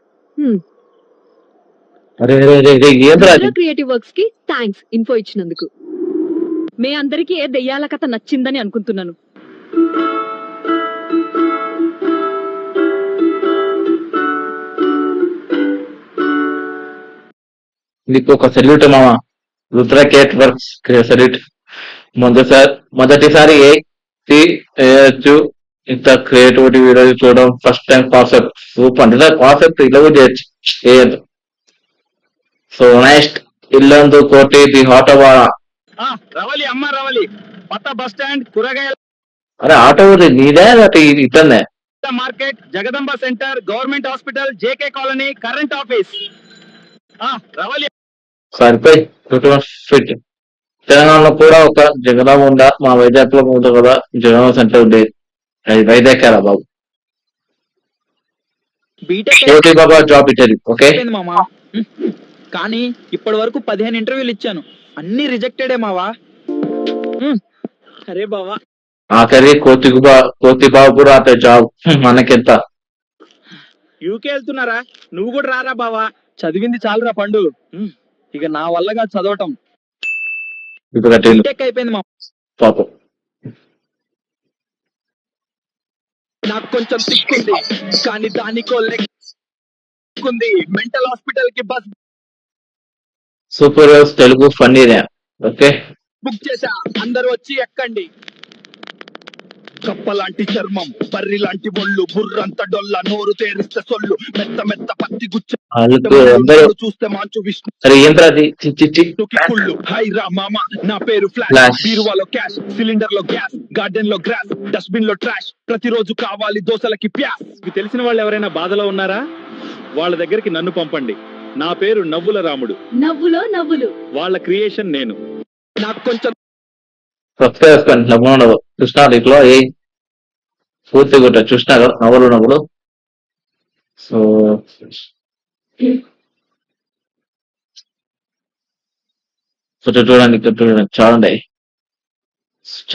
Speaker 1: క్రియేటివ్ వర్క్స్ కి థ్యాంక్స్ ఇన్ఫో ఇచ్చినందుకు. మీ అందరికీ ఏ దెయ్యాల కథ నచ్చిందని అనుకుంటున్నాను.
Speaker 3: మీకు ఒక సెల్యూట్ మామ. రుద్ర కేట్ వర్క్స్ సెల్యూట్. మొదటిసారి ఇంత క్రియేటివిటీ వీడియో చూడడం ఫస్ట్ టైం. కాన్సెప్ట్ సూపర్ అంటే కాన్సెప్ట్ ఇలా చేయొచ్చు చేయదు. సో నెక్స్ట్ ఇల్లందు కోటి ది హాటోవాడ.
Speaker 7: రవలి అమ్మ రవలి కొత్త బస్ స్టాండ్ కూరగాయల.
Speaker 3: అరే ఆటో నీదే ఇతనే.
Speaker 7: Market Jagadamba centre government hospital JK colony current office. రవలి
Speaker 3: సరిపోయి ఫిట్. తెలంగాణలో కూడా ఒక జగదాంబ ఉందా? మా వైజాగ్ లో ఉంటుంది కదా జగదాంబ సెంటర్ ఉండేది. అది వైజాగ్ కదా బాబు.
Speaker 7: బీటెక్
Speaker 3: కోటి బాబా జాబ్ ఇంటర్వ్యూ. ఓకే
Speaker 7: అయిపోయింది మావా. కానీ ఇప్పటి వరకు 15 ఇంటర్వ్యూలు ఇచ్చాను, అన్ని రిజెక్టెడే మావా. అరే బావా,
Speaker 3: ఆఖరి కోటి బాబు కూడా అతని జాబ్ మనకెంత.
Speaker 7: యూకే వెళ్తున్నారా? నువ్వు కూడా రారా బావా. చదివింది చాలురా పండు, ఇక నా వల్లగా చదవటం.
Speaker 3: ఇప్పుడు కట్టిండు
Speaker 7: బీటెక్ అయిపోయింది మా.
Speaker 3: పాపం.
Speaker 7: నాకు కొంచెం తిక్కుంది, కానీ దానికో లెక్కుంది. మెంటల్ హాస్పిటల్ కి బస్
Speaker 3: సూపర్ హీరోస్ తెలుగు ఫన్నీనే. ఓకే
Speaker 7: బుక్ చేశా, అందరూ వచ్చి ఎక్కండి. కప్పలాంటి చర్మం, బర్రి లాంటి ఒళ్ళు, బుర్రంత డొల్ల, నోరు తేరిస్తే సొల్లు, మెత్త మెత్త పత్తి గుచ్చ
Speaker 3: అందరూ
Speaker 7: చూస్తే మాంచు విష్ణు
Speaker 3: అరే ఏంట్రా అది చిచ్చి
Speaker 7: కుళ్ళు. హై రా మామ, నా పేరు ఫ్లాష్.
Speaker 3: ఫ్లాష్.
Speaker 7: బీరువాలో క్యాష్, సిలిండర్ లో గ్యాస్, గార్డెన్ లో గ్రాస్, డస్ట్బిన్ లో ట్రాష్. ప్రతిరోజు కావాలి దోశలకి ప్యాస్. మీకు తెలిసిన వాళ్ళు ఎవరైనా బాధలో ఉన్నారా? వాళ్ళ దగ్గరికి నన్ను పంపండి. నా పేరు నవ్వుల రాముడు.
Speaker 1: నవ్వులో నవ్వులు.
Speaker 7: వాళ్ళ క్రియేషన్ నేను. నాకు కొంచెం
Speaker 3: సబ్స్క్రైబ్ చేసుకోండి. నవ్వు చూసినారు ఇట్లా ఏ పూర్తి కూడా చూసినారు నవ్వులు. సో చూడండి ఇక్కడ చూడండి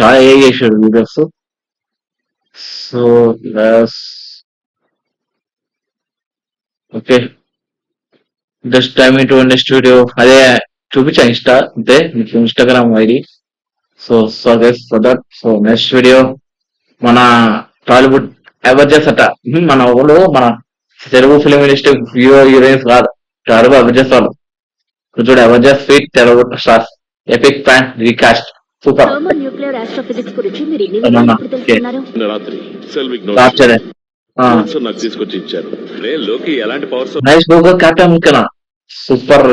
Speaker 3: చాలా ఏ చేశాడు videos. So okay just time to next video. అదే చూపించా ఇన్స్టా అంతే, మీకు Instagram ID. So so next video మన టాలీవుడ్ అవెంజర్స్ అట. మన ఊళ్ళో మన తెలుగు ఫిలిం ఇండస్ట్రీ హీరోయిన్స్ కాదు, తెలుగు అవెంజర్స్ వాళ్ళు. చూడు Avengers feet Telugu stars epic fan recast super.
Speaker 11: Nuclear astrophysics గురించి మీరు ఎన్ని వివరాలు ఇప్పుడు తెలుసుకున్నారు?
Speaker 9: రాత్రి సెల్విక్ నాకు తీసుకొచ్చి ఇచ్చారు. లోకి ఎలాంటి పవర్స్
Speaker 3: నైస్ గూగుల్ క్యాప్టెన్ కన్నా సూపర్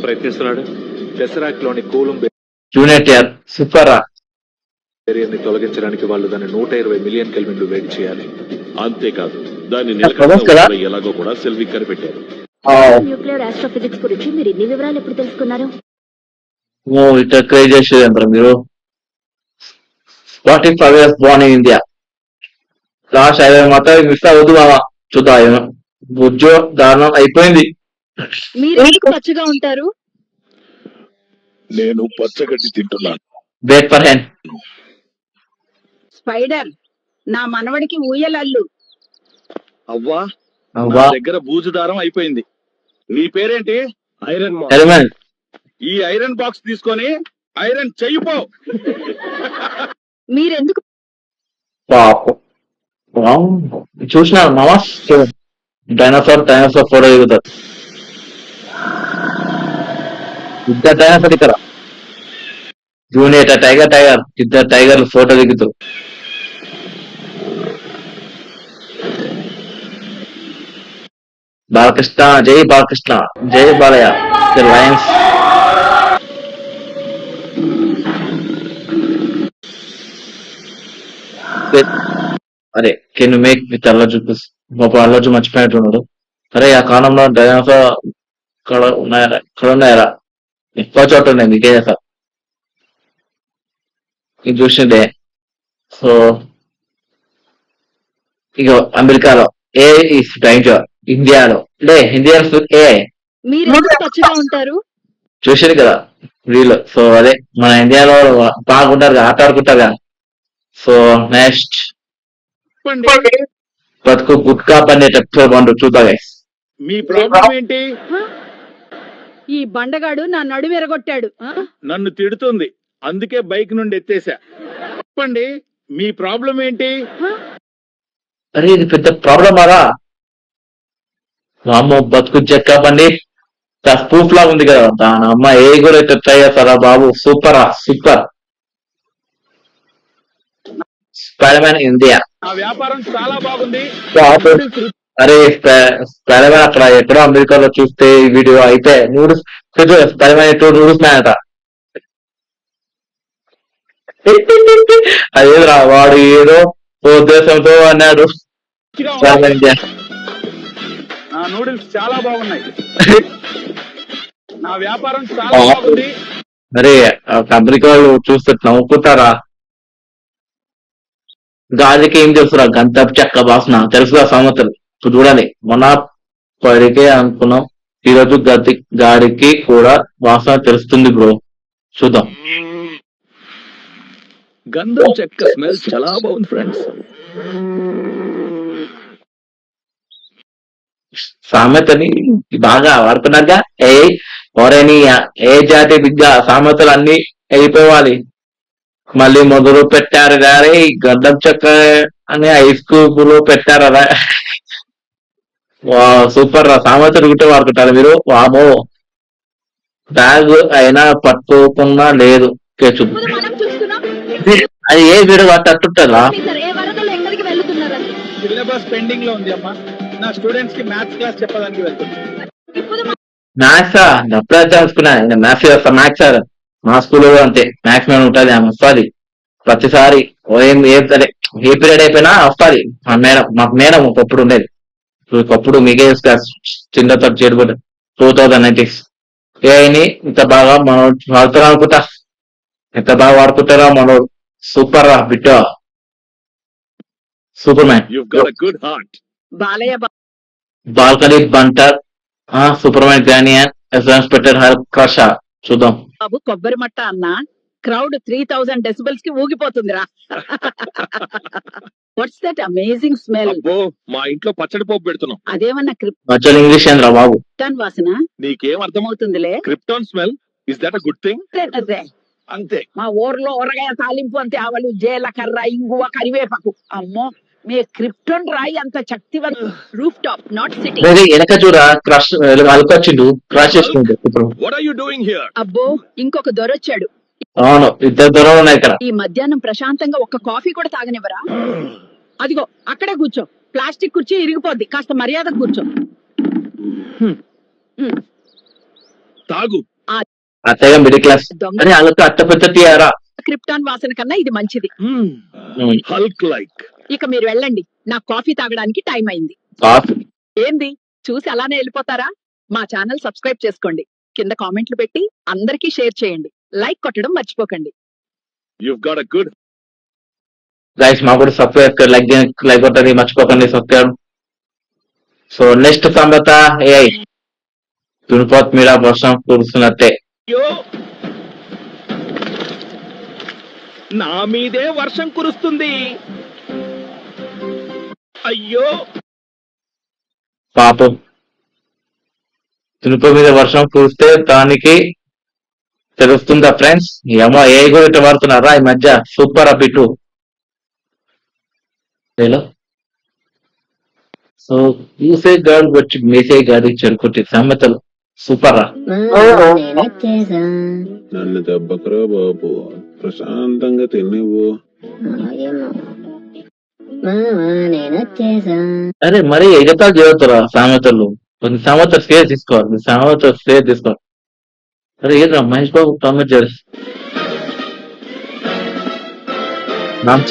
Speaker 9: ప్రయత్నిస్తున్నాడు. టెసరాక్ట్ లోని కూలం
Speaker 3: జూనియర్ సూపర్.
Speaker 9: ని తొలగించడానికి వాళ్ళు దాన్ని 120 మిలియన్ కెల్విన్లు వేడి చేయాలి. అంతేకాదు దాన్ని ఎలాగో కూడా సెల్విక్ కనిపెట్టారు.
Speaker 11: న్యూక్లియర్ ఆస్ట్రోఫిజిక్స్ గురించి మీరు ఎన్ని వివరాలు ఎప్పుడు తెలుసుకున్నారు?
Speaker 3: ఇట్లా క్రేజ్ చేసేది అంటారు మీరు. 45 years born in India. Last 5 మాత్రం మిస్ అవ్వద్దు మామ. చూద్దాం బుజ్జో దారుణం అయిపోయింది.
Speaker 1: మీరు ఎందుకు పచ్చగా ఉంటారు?
Speaker 9: నేను పచ్చగడ్డి తింటున్నాను.
Speaker 3: Bait for hand.
Speaker 10: స్పైడర్, నా మనవడికి ఊయలల్లు.
Speaker 7: అవ్వా,
Speaker 3: అవ్వా.
Speaker 7: నా దగ్గర బూజు దారం అయిపోయింది. నీ పేరేంటి? ఐరన్ మాన్.
Speaker 3: ఎలిమెంట్
Speaker 7: ఈ ఐరన్ బాక్స్ తీసుకొని ఐరన్ చెయ్యిపో.
Speaker 1: మీరెందుకు
Speaker 3: పాపం చూసినారు మామ. డైనోసార్ ఫోటో దిగుతారు. ఇద్దరు డైనోసార్ ఇక్కడ జూనియర్ టైగర్ ఇద్దరు టైగర్లు ఫోటో దిగుతారు. బాలకృష్ణ జై బాలకృష్ణ జై బాలయ్య లయన్స్. అరే కెన్ మేక్ విత్ అల్లర్జు పాప అల్లర్జు మర్చిపోయినట్టున్నాడు. అరే ఆ కాలంలో డైనోసార్ ఇక్కడ ఉన్నాయరా ఎక్కువ చోట ఉన్నాయి మీకే సార్ ఇది చూసిండే. సో ఇక అమెరికాలో ఏ ఇస్ డేంజర్, ఇండియాలో ఇండియన్స్ ఏ
Speaker 1: మీరు ఎందుకు పచ్చగా ఉంటారు?
Speaker 3: చూసారు కదా వీళ్ళు. సో అదే మన ఇండియాలో బాగుంటారు ఆట ఆడుకుంటారు కదా. సో నెక్స్ట్ బతుకు గుట్కా పని చెప్తారు బండు చూద్దా గైస్.
Speaker 7: మీ ప్రాబ్లం ఏంటి?
Speaker 1: ఈ బండగాడు నా నడు విరగొట్టాడు.
Speaker 7: నన్ను తిడుతుంది, అందుకే బైక్ నుండి ఎత్తేసా. చెప్పండి మీ ప్రాబ్లం ఏంటి?
Speaker 3: అరే ఇది పెద్ద ప్రాబ్లం అరా. వామ్మో బతుకు చెక్క బండి స్పూఫ్ లాగా ఉంది కదా, దాని అమ్మ ఏ కూడా అయితే ట్రై చేస్తారా బాబు. Super super. Spider Man India.
Speaker 7: ఆ వ్యాపారం చాలా బాగుంది.
Speaker 3: అరే స్పైడర్ మ్యాన్ అక్కడ ఎక్కడో అమెరికాలో చూస్తే ఈ వీడియో అయితే నూడిల్స్ స్పైడర్ మ్యాన్ ఎటు నూడిల్స్ మ్యాన్ అట. అదేరా వాడు ఏదో ఉద్దేశంతో అన్నాడు. Spider Man India.
Speaker 7: నా నూడిల్స్ చాలా బాగున్నాయి. నా వ్యాపారం చాలా బాగుంది.
Speaker 3: అరే అమెరికా వాళ్ళు చూస్తే నవ్వుకుంటారా. గాలికి ఏం తెలుసురా గంత చెక్క వాసన తెలుసుగా సంవత్సరం. ఇప్పుడు చూడండి మొన్న పడికే అనుకున్నాం, ఈరోజు గాడికి కూడా వాసన తెలుస్తుంది బ్రో. చూద్దాం.
Speaker 9: గంధం చెక్క స్మెల్ చాలా బాగుంది ఫ్రెండ్స్.
Speaker 3: సామెతని బాగా వాడుతున్నారుగా. ఎవరైనా ఏ జాతి బిగ్గా సామెతలు అన్ని అయిపోవాలి. మళ్ళీ మొదలు పెట్టారు కానీ గడ్డం చెక్క అని హై స్కూల్ లో పెట్టారు అలా. సూపర్ రా, సామెతలు గుట్టే వాడుకుంటారు మీరు. వామో, బ్యాగ్ అయినా పట్టుకున్నా లేదు. చూపు
Speaker 10: ఇప్పుడు మనం చూస్తున్నాం
Speaker 3: అది ఏ వీడియో తట్టుంటారా?
Speaker 10: ఆఫీసర్ ఏ వరదలు ఎక్కడికి వెళ్తున్నారని.
Speaker 7: సిలబస్ పెండింగ్ లో ఉంది అమ్మా. నా స్టూడెంట్స్ కి మ్యాథ్స్ క్లాస్ చెప్పడానికి వెళ్తున్నాను.
Speaker 10: ఇప్పుడు
Speaker 3: మ్యాథ్స్ అప్పుడే తెలుసుకున్నా. మ్యాథ్స్ చేస్తా. మ్యాథ్స్ సార్ మా స్కూల్లో అంతే, మ్యాథ్స్ మ్యాన్ ఉంటుంది, ఆమె వస్తుంది ప్రతిసారి. ఏ పీరియడ్ అయిపోయినా వస్తుంది మా మేడం. మాకు మేడం ఒకప్పుడు ఉండేది, ఒకప్పుడు మీకే క్లాస్ చిన్న తప్పు చేయబోదు 2096. ఏఐని ఇంత బాగా మనం వాడుతున్నాం అనుకుంటా. ఎంత బాగా వాడుకుంటారా మనోడు. సూపర్ రా బిట్ట, Superman.
Speaker 9: Good heart.
Speaker 1: Balayya
Speaker 3: balcony banter, Superman గ్రానియన్, ఇన్స్పెక్టర్ హర్ష. చూద్దాం.
Speaker 1: బాబు కొబ్బరి మట్ట అన్న క్రౌడ్ 3000 డెసిబల్స్ కి ఊగిపోతుందిరా. What's that amazing smell?
Speaker 9: అబ్బో, మా ఇంట్లో పచ్చడి పోపు పెడుతున్నాం.
Speaker 1: అదేమన్నా
Speaker 3: మధ్యలో ఇంగ్లీష్ ఏంద్రా బాబు?
Speaker 1: క్రిప్టాన్ వాసన
Speaker 9: నీకేం
Speaker 1: అర్థమవుతుందిలే.
Speaker 9: Krypton smell, is that a good thing?
Speaker 1: అదే
Speaker 9: అంతే.
Speaker 1: మా ఊర్లో ఊరగాయ తాలింపు అంతే, ఆవలు జీలకర్ర ఇంగువ కరివేపాకు. అమ్మో, మీ క్రిప్టోన్ రాయి అంత శక్తివంత. Rooftop not city.
Speaker 3: వెనక చూడ క్రష్ అలుకొచ్చిండు, క్రాష్ చేసుకుంటు ఇప్పుడు.
Speaker 9: What are you doing here?
Speaker 1: అబ్బో, ఇంకొక దొరొచ్చాడు.
Speaker 3: అవును, ఇద్దరు దూరం ఉన్నాయి ఇక్కడ.
Speaker 1: ఈ మధ్యాహ్నం ప్రశాంతంగా ఒక్క కాఫీ కూడా తాగనివ్వరా? అదిగో అక్కడే కూర్చో, ప్లాస్టిక్ కుర్చీ ఇరిగిపోద్ది, కాస్త మర్యాద కూర్చో.
Speaker 9: తాగు.
Speaker 3: అత్తగా మిడిల్ క్లాస్ అని అలకు అట్టపెట్ట తీయారా.
Speaker 1: క్రిప్టాన్ వాసన కన్నా ఇది మంచిది.
Speaker 9: Hulk like.
Speaker 1: ఇక మీరు వెళ్ళండి, నా కాఫీ తాగడానికి టైం అయింది. ఏంది చూసి అలానే వెళ్ళిపోతారా? మా ఛానల్ సబ్స్క్రైబ్ చేసుకోండి, కింద కామెంట్లు పెట్టి అందరికీ షేర్ చేయండి, లైక్ కొట్టడం మర్చిపోకండి.
Speaker 9: You've got a good.
Speaker 3: Guys మా కూడా సబ్స్క్రైబ్ లైక్ కొట్టండి మర్చిపోకండి, సబ్స్క్రైబ్. సో నెక్స్ట్ సంబత ఏఐ తునిపోత్ మీద వర్షం కురుస్తున్నట్టే.
Speaker 9: నా మీదే వర్షం కురుస్తుంది. అయ్యో
Speaker 3: పాపం, తునిపో మీద వర్షం కురిస్తే దానికి తెలుస్తుందా ఫ్రెండ్స్? ఏమో ఏ కూడా ఇట్లా వాడుతున్నారా ఈ మధ్య. సూపర్ అపిటు. సో చూసే గాడు వచ్చి మేసే గాడి చెరుకుట్టి సామెతలు సూపర్ రా.
Speaker 12: నన్ను దెబ్బకరా బాబు, ప్రశాంతంగా తినివ్వు.
Speaker 3: అరే మరి ఎగతాలు చేయొద్దురా సామెతలు. కొన్ని సామెతలు స్పేస్ తీసుకోవాలి, సామెతలు స్పేస్ తీసుకోవాలి. అరే ఏద్రా మహేష్ బాబు కామెంట్ చేయాలి. రామ్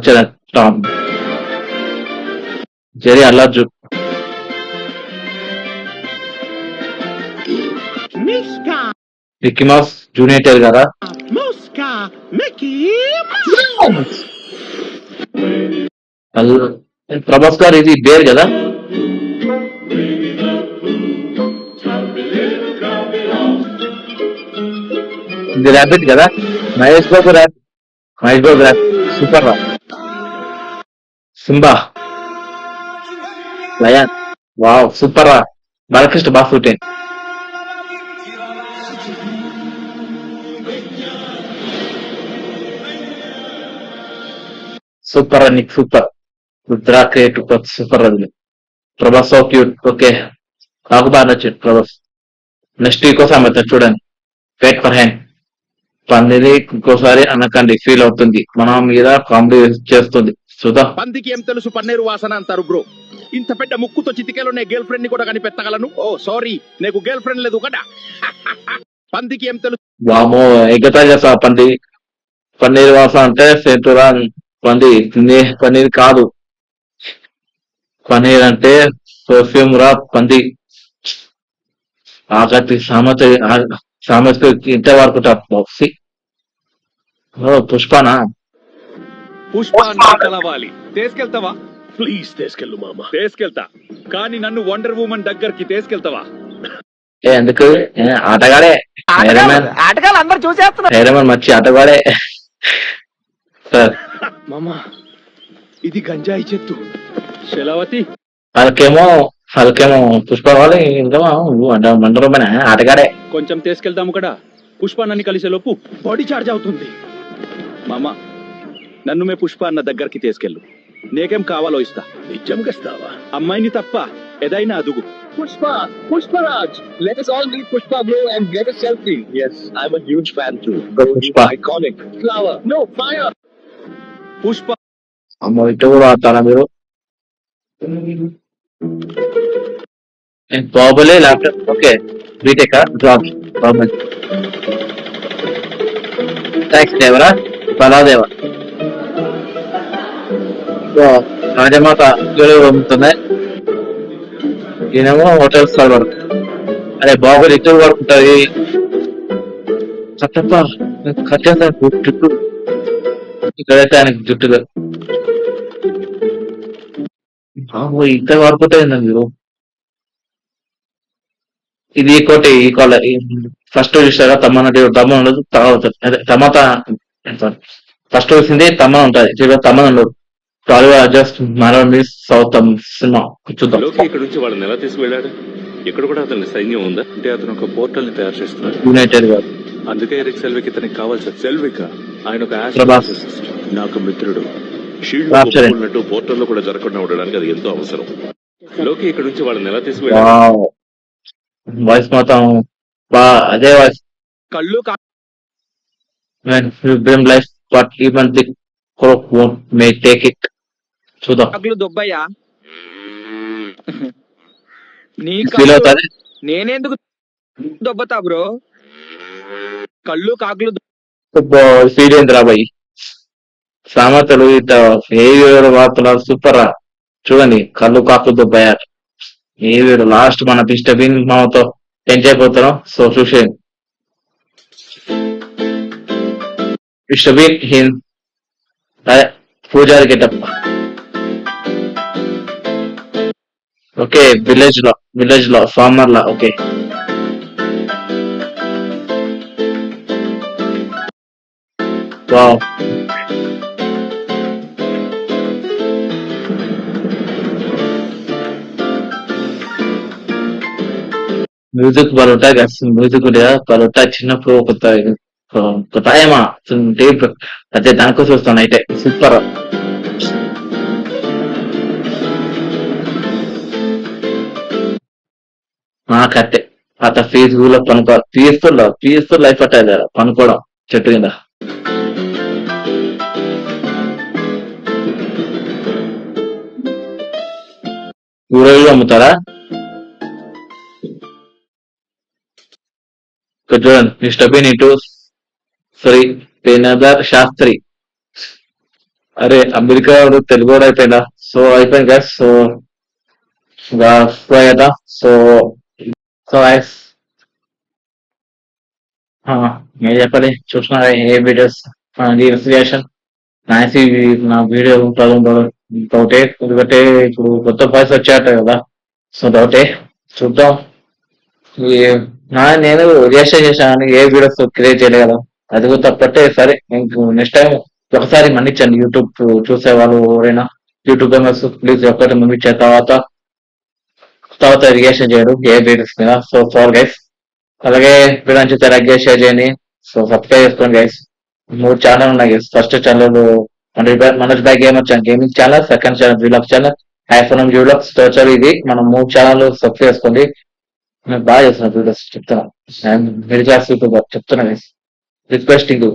Speaker 3: చరణ్ టామ్ జెరీ అల్లార్జు. మిక్కీ మౌస్ జూనియర్ టైర్ గారా. ప్రభాస్ గారు ఇది బేర్ కదా. ఇది ర్యాపిడ్ కదా. Mahesh Babu rap, Mahesh Babu rap super రా. సింబా లయన్, వావ్ సూపర్ రా. బాలకృష్ణ బాగా ఫుటేన్. సూపర్ నీకు సూపర్. రుద్రా క్రియేట్ సూపర్ అది. Prabhas so cute. ఓకే నాకు బాగా నచ్చింది ప్రభాస్. నెక్స్ట్ ఇంకోసారి అవుతుంది చూడండి. Wait for hand. పందిని ఇంకోసారి అనకండి, ఫీల్ అవుతుంది, మన మీద కామెడీ చేస్తుంది. చూద్దాం.
Speaker 9: పందికి ఏం తెలుసు పన్నీరు వాసన అంటారు బ్రో. ఇంత పెద్ద ముక్కుతో చితికేలో నే గర్ల్ ఫ్రెండ్ ని కూడా కనిపెట్టగలను. ఓ సారీ, నీకు గర్ల్ ఫ్రెండ్ లేదు కదా. పందికి ఏం తెలుసు.
Speaker 3: వామో ఎగతా చేస్తా. పంది పన్నీర్ వాసన అంటే సెంటురా. పంది తినే పన్నీర్ కాదు, పన్నీర్ అంటే పర్ఫ్యూమ్ రా. పంది ఆకటి సామెత ఇంత వాడుకుంటారు. పుష్పనా
Speaker 9: పుష్పాన్ని కలవాలి. తీసుకెళ్తావా? ప్లీజ్ తీసుకెళ్ళు మామ.
Speaker 2: తీసుకెళ్తా, కానీ నన్ను వండర్ ఉమెన్ దగ్గరికి తీసుకెళ్తావా?
Speaker 3: ఎందుకు ఆటగాడే
Speaker 6: ఆటగాళ్ళు అందరు చూసేస్తున్నారు.
Speaker 3: హైరమన్ మంచి ఆటగాడే సార్.
Speaker 8: మామ ఇది గంజాయి చెట్టు. శీలావతి
Speaker 3: వాళ్ళకేమో పుష్ప వాళ్ళు ఇంకేమో మండలమైన ఆటగాడే.
Speaker 7: కొంచెం తీసుకెళ్దాము కదా, పుష్పాన్ని కలిసే లోపు బాడీ చార్జ్ అవుతుంది. మామ నన్ను మే పుష్ప అన్న దగ్గరికి తీసుకెళ్ళు, నీకేం కావాలో ఇస్తా.
Speaker 9: నిజంగా ఇస్తావా?
Speaker 7: అమ్మాయిని తప్ప ఏదైనా అదుగు.
Speaker 9: Pushparaj, let us all meet Pushpa bro and get a selfie. Yes, I'm a huge fan too.
Speaker 3: Pushpa
Speaker 9: Iconic. Flower. No, fire.
Speaker 7: Pushpa
Speaker 3: అమ్మ ఇటు కూడా ఆడతారా మీరు? బాబులే ల్యాప్టాప్. ఓకే, బీటెక్ జాబ్ బాబు. థ్యాంక్స్ దేవరా, బలాదేవా. రాజమాత పంపుతుంది. ఈయనేమో హోటల్ సర్వర్. అరే బాబు ఇటు పడుకుంటది. చట్టప్ప కట్టేసారు జుట్టు. ఇక్కడైతే ఆయనకు జుట్టుగా బాబు ఇంత పడుకుంటుంది మీరు. ఇది ఇంకోటి ఈ కాల్ ఫస్ట్ చూసారా తమ్మ ఉండదు అదే తమత. ఫస్ట్ చూసింది తమ్మ ఉంటది, తమ్మ ఉండదు. జస్ట్ మిస్ సౌత్ సినిమా చూద్దాం.
Speaker 9: ఇక్కడ నుంచి వాళ్ళని ఎలా తీసుకువెళ్ళాడు? ఇక్కడ కూడా అతని సైన్యం ఉందా? అంటే అతను ఒక పోర్టల్ ని తయారు చేస్తున్నాడు.
Speaker 3: యునైటెడ్ గా.
Speaker 9: అందుకే ఎరిక్ సెల్విక్ ఇతనికి కావాల్సి. సెల్విక్ ఆయన ఒక
Speaker 3: ప్రభాస్.
Speaker 9: నాకు మిత్రుడు. షీల్డ్ పోర్టల్ లో కూడా జరగకుండా ఉండడానికి అది ఎంతో అవసరం. లోకి ఇక్కడ నుంచి వాళ్ళని ఎలా తీసుకువెళ్ళాడు?
Speaker 3: వాయిస్ మొత్తం అదే వాయిస్.
Speaker 7: కళ్ళు
Speaker 3: life but even the croak won't may take it. చూద్దాం.
Speaker 7: కాకులు దొబ్బయ్యా నీ
Speaker 3: ఫీల్ అవుతుంది.
Speaker 7: నేనెందుకు దొబ్బతా బ్రో? కళ్ళు కాకులు
Speaker 3: ఫీల్ అయింది రాబాయి. సామెతలు ఇట ఏ వార్తలు సూపర్ రా. చూడండి, కళ్ళు కాకులు దొబ్బయ్యారు. ఏ వీడు లాస్ట్ మన డిస్టర్బింగ్ మామతో ఎంజాయ్ అయిపోతాం. సో చూసేయండి. డిస్టర్బింగ్ అదే పూజారి గెటప్. ఓకే, విలేజ్ లో ఫార్మర్ లా. Okay, wow. మ్యూజిక్ వాళ్ళు ఉంటాయి కదా, మ్యూజిక్ ఉండేదా వాళ్ళు ఉంటాయి. చిన్నప్పుడు ఒక టైమా టేప్ అదే దానికోసం వస్తాను అయితే సూపర్. కట్టే అత ఫేస్బుక్ లో పీస్ఫుల్ లైఫ్ అట్టాలి పనుకోవడం చెట్టు కింద. కూరగాయలు అమ్ముతారా? చూడండి, మిస్టర్ బీన్ ఇంటూ పేనదర్ శాస్త్రి. అరే అమెరికా తెలుగు కూడా అయిపోయిందా? సో అయిపోయింది కదా. సో కదా. సో సో మీరు చెప్పండి, చూస్తున్నారా ఏ వీడియోస్ రియాక్షన్? నా వీడియో డౌటే, ఎందుకంటే ఇప్పుడు కొత్త వాయిస్ వచ్చాట కదా. సో డౌటే, చూద్దాం. నేను రియాక్షన్ చేశాను, ఏ వీడియోస్ క్రియేట్ చేయలేదు కదా. అది కూడా తప్పట్టే. సరే, నెక్స్ట్ టైం ఒకసారి మన్నించండి. యూట్యూబ్ చూసే వాళ్ళు ఎవరైనా యూట్యూబ్ ప్లీజ్ ఒకటి మన్నించే తర్వాత రియాక్షన్ చేయడు ఏ వీడియోస్ మీద. సో ఫార్ గైస్, అలాగే వీడియో నచ్చితే లైక్ చేసి షేర్ చేయండి. సో సబ్స్క్రైబ్ చేసుకోండి గైస్. 3 ఛానల్ ఉన్నాయి guys. First channel Manoj boy gaming channel, second channel vlogs channel, iPhone vlogs, third channel ఇది. మనం 3 ఛానల్ సబ్స్క్రైబ్ చేసుకోండి. నేను బాగా చేస్తున్నా వీడియోస్, చెప్తున్నా. మిడిల్ క్లాస్ యూట్యూబర్ చెప్తున్నా గైస్. రిక్వెస్టింగ్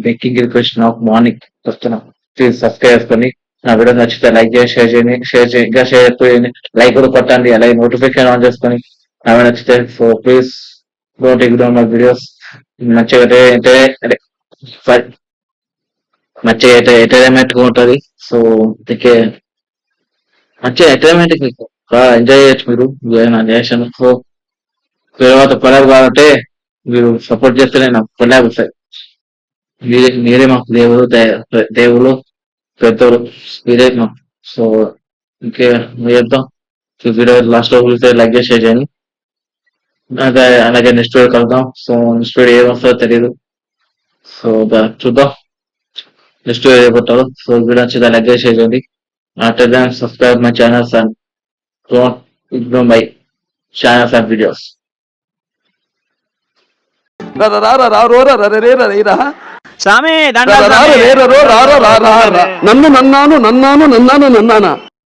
Speaker 3: బెగ్గింగ్ రిక్వెస్ట్ నాకు మార్నింగ్ వస్తున్నా. ప్లీజ్ సబ్స్క్రైబ్ చేసుకోండి. నా వీడియో నచ్చితే లైక్ చేసి షేర్ చేయండి. ఇంకా షేర్ చేయండి, లైక్ కూడా కొట్టండి. అలాగే నోటిఫికేషన్ ఆన్ చేసుకొని నా వీడియో నచ్చితే. So please don't ignore my videos. నచ్చే ఎంటర్టైన్మెంట్ గా ఉంటుంది. సో అందుకే మంచిగా ఎంటర్టైన్మెంట్ ఎంజాయ్ చేయొచ్చు మీరు చేసాను. సో తర్వాత పలాలు కావాలంటే మీరు సపోర్ట్ చేస్తేనే నాకు పలాలు వస్తాయి. మీరే మాకు దేవుడు పెద్దలు. మీరే మాకు సో ఇంకే చేద్దాం. వీడియో లాస్ట్ లో చూస్తే లైక్ చేసి షేర్ చేయండి. అలాగే నెక్స్ట్ వీడియో కలుద్దాం. సో నెక్స్ట్ వీడియో ఏమొస్తుందో తెలియదు. సో చూద్దాం నెక్స్ట్ వీడియో ఏమంటారు. సో వీడియో నచ్చితే లైక్ చేసి షేర్ చేయండి. After than subscribe my channels and don't ignore my channels and videos.
Speaker 6: సామే
Speaker 13: నన్ను నన్నాను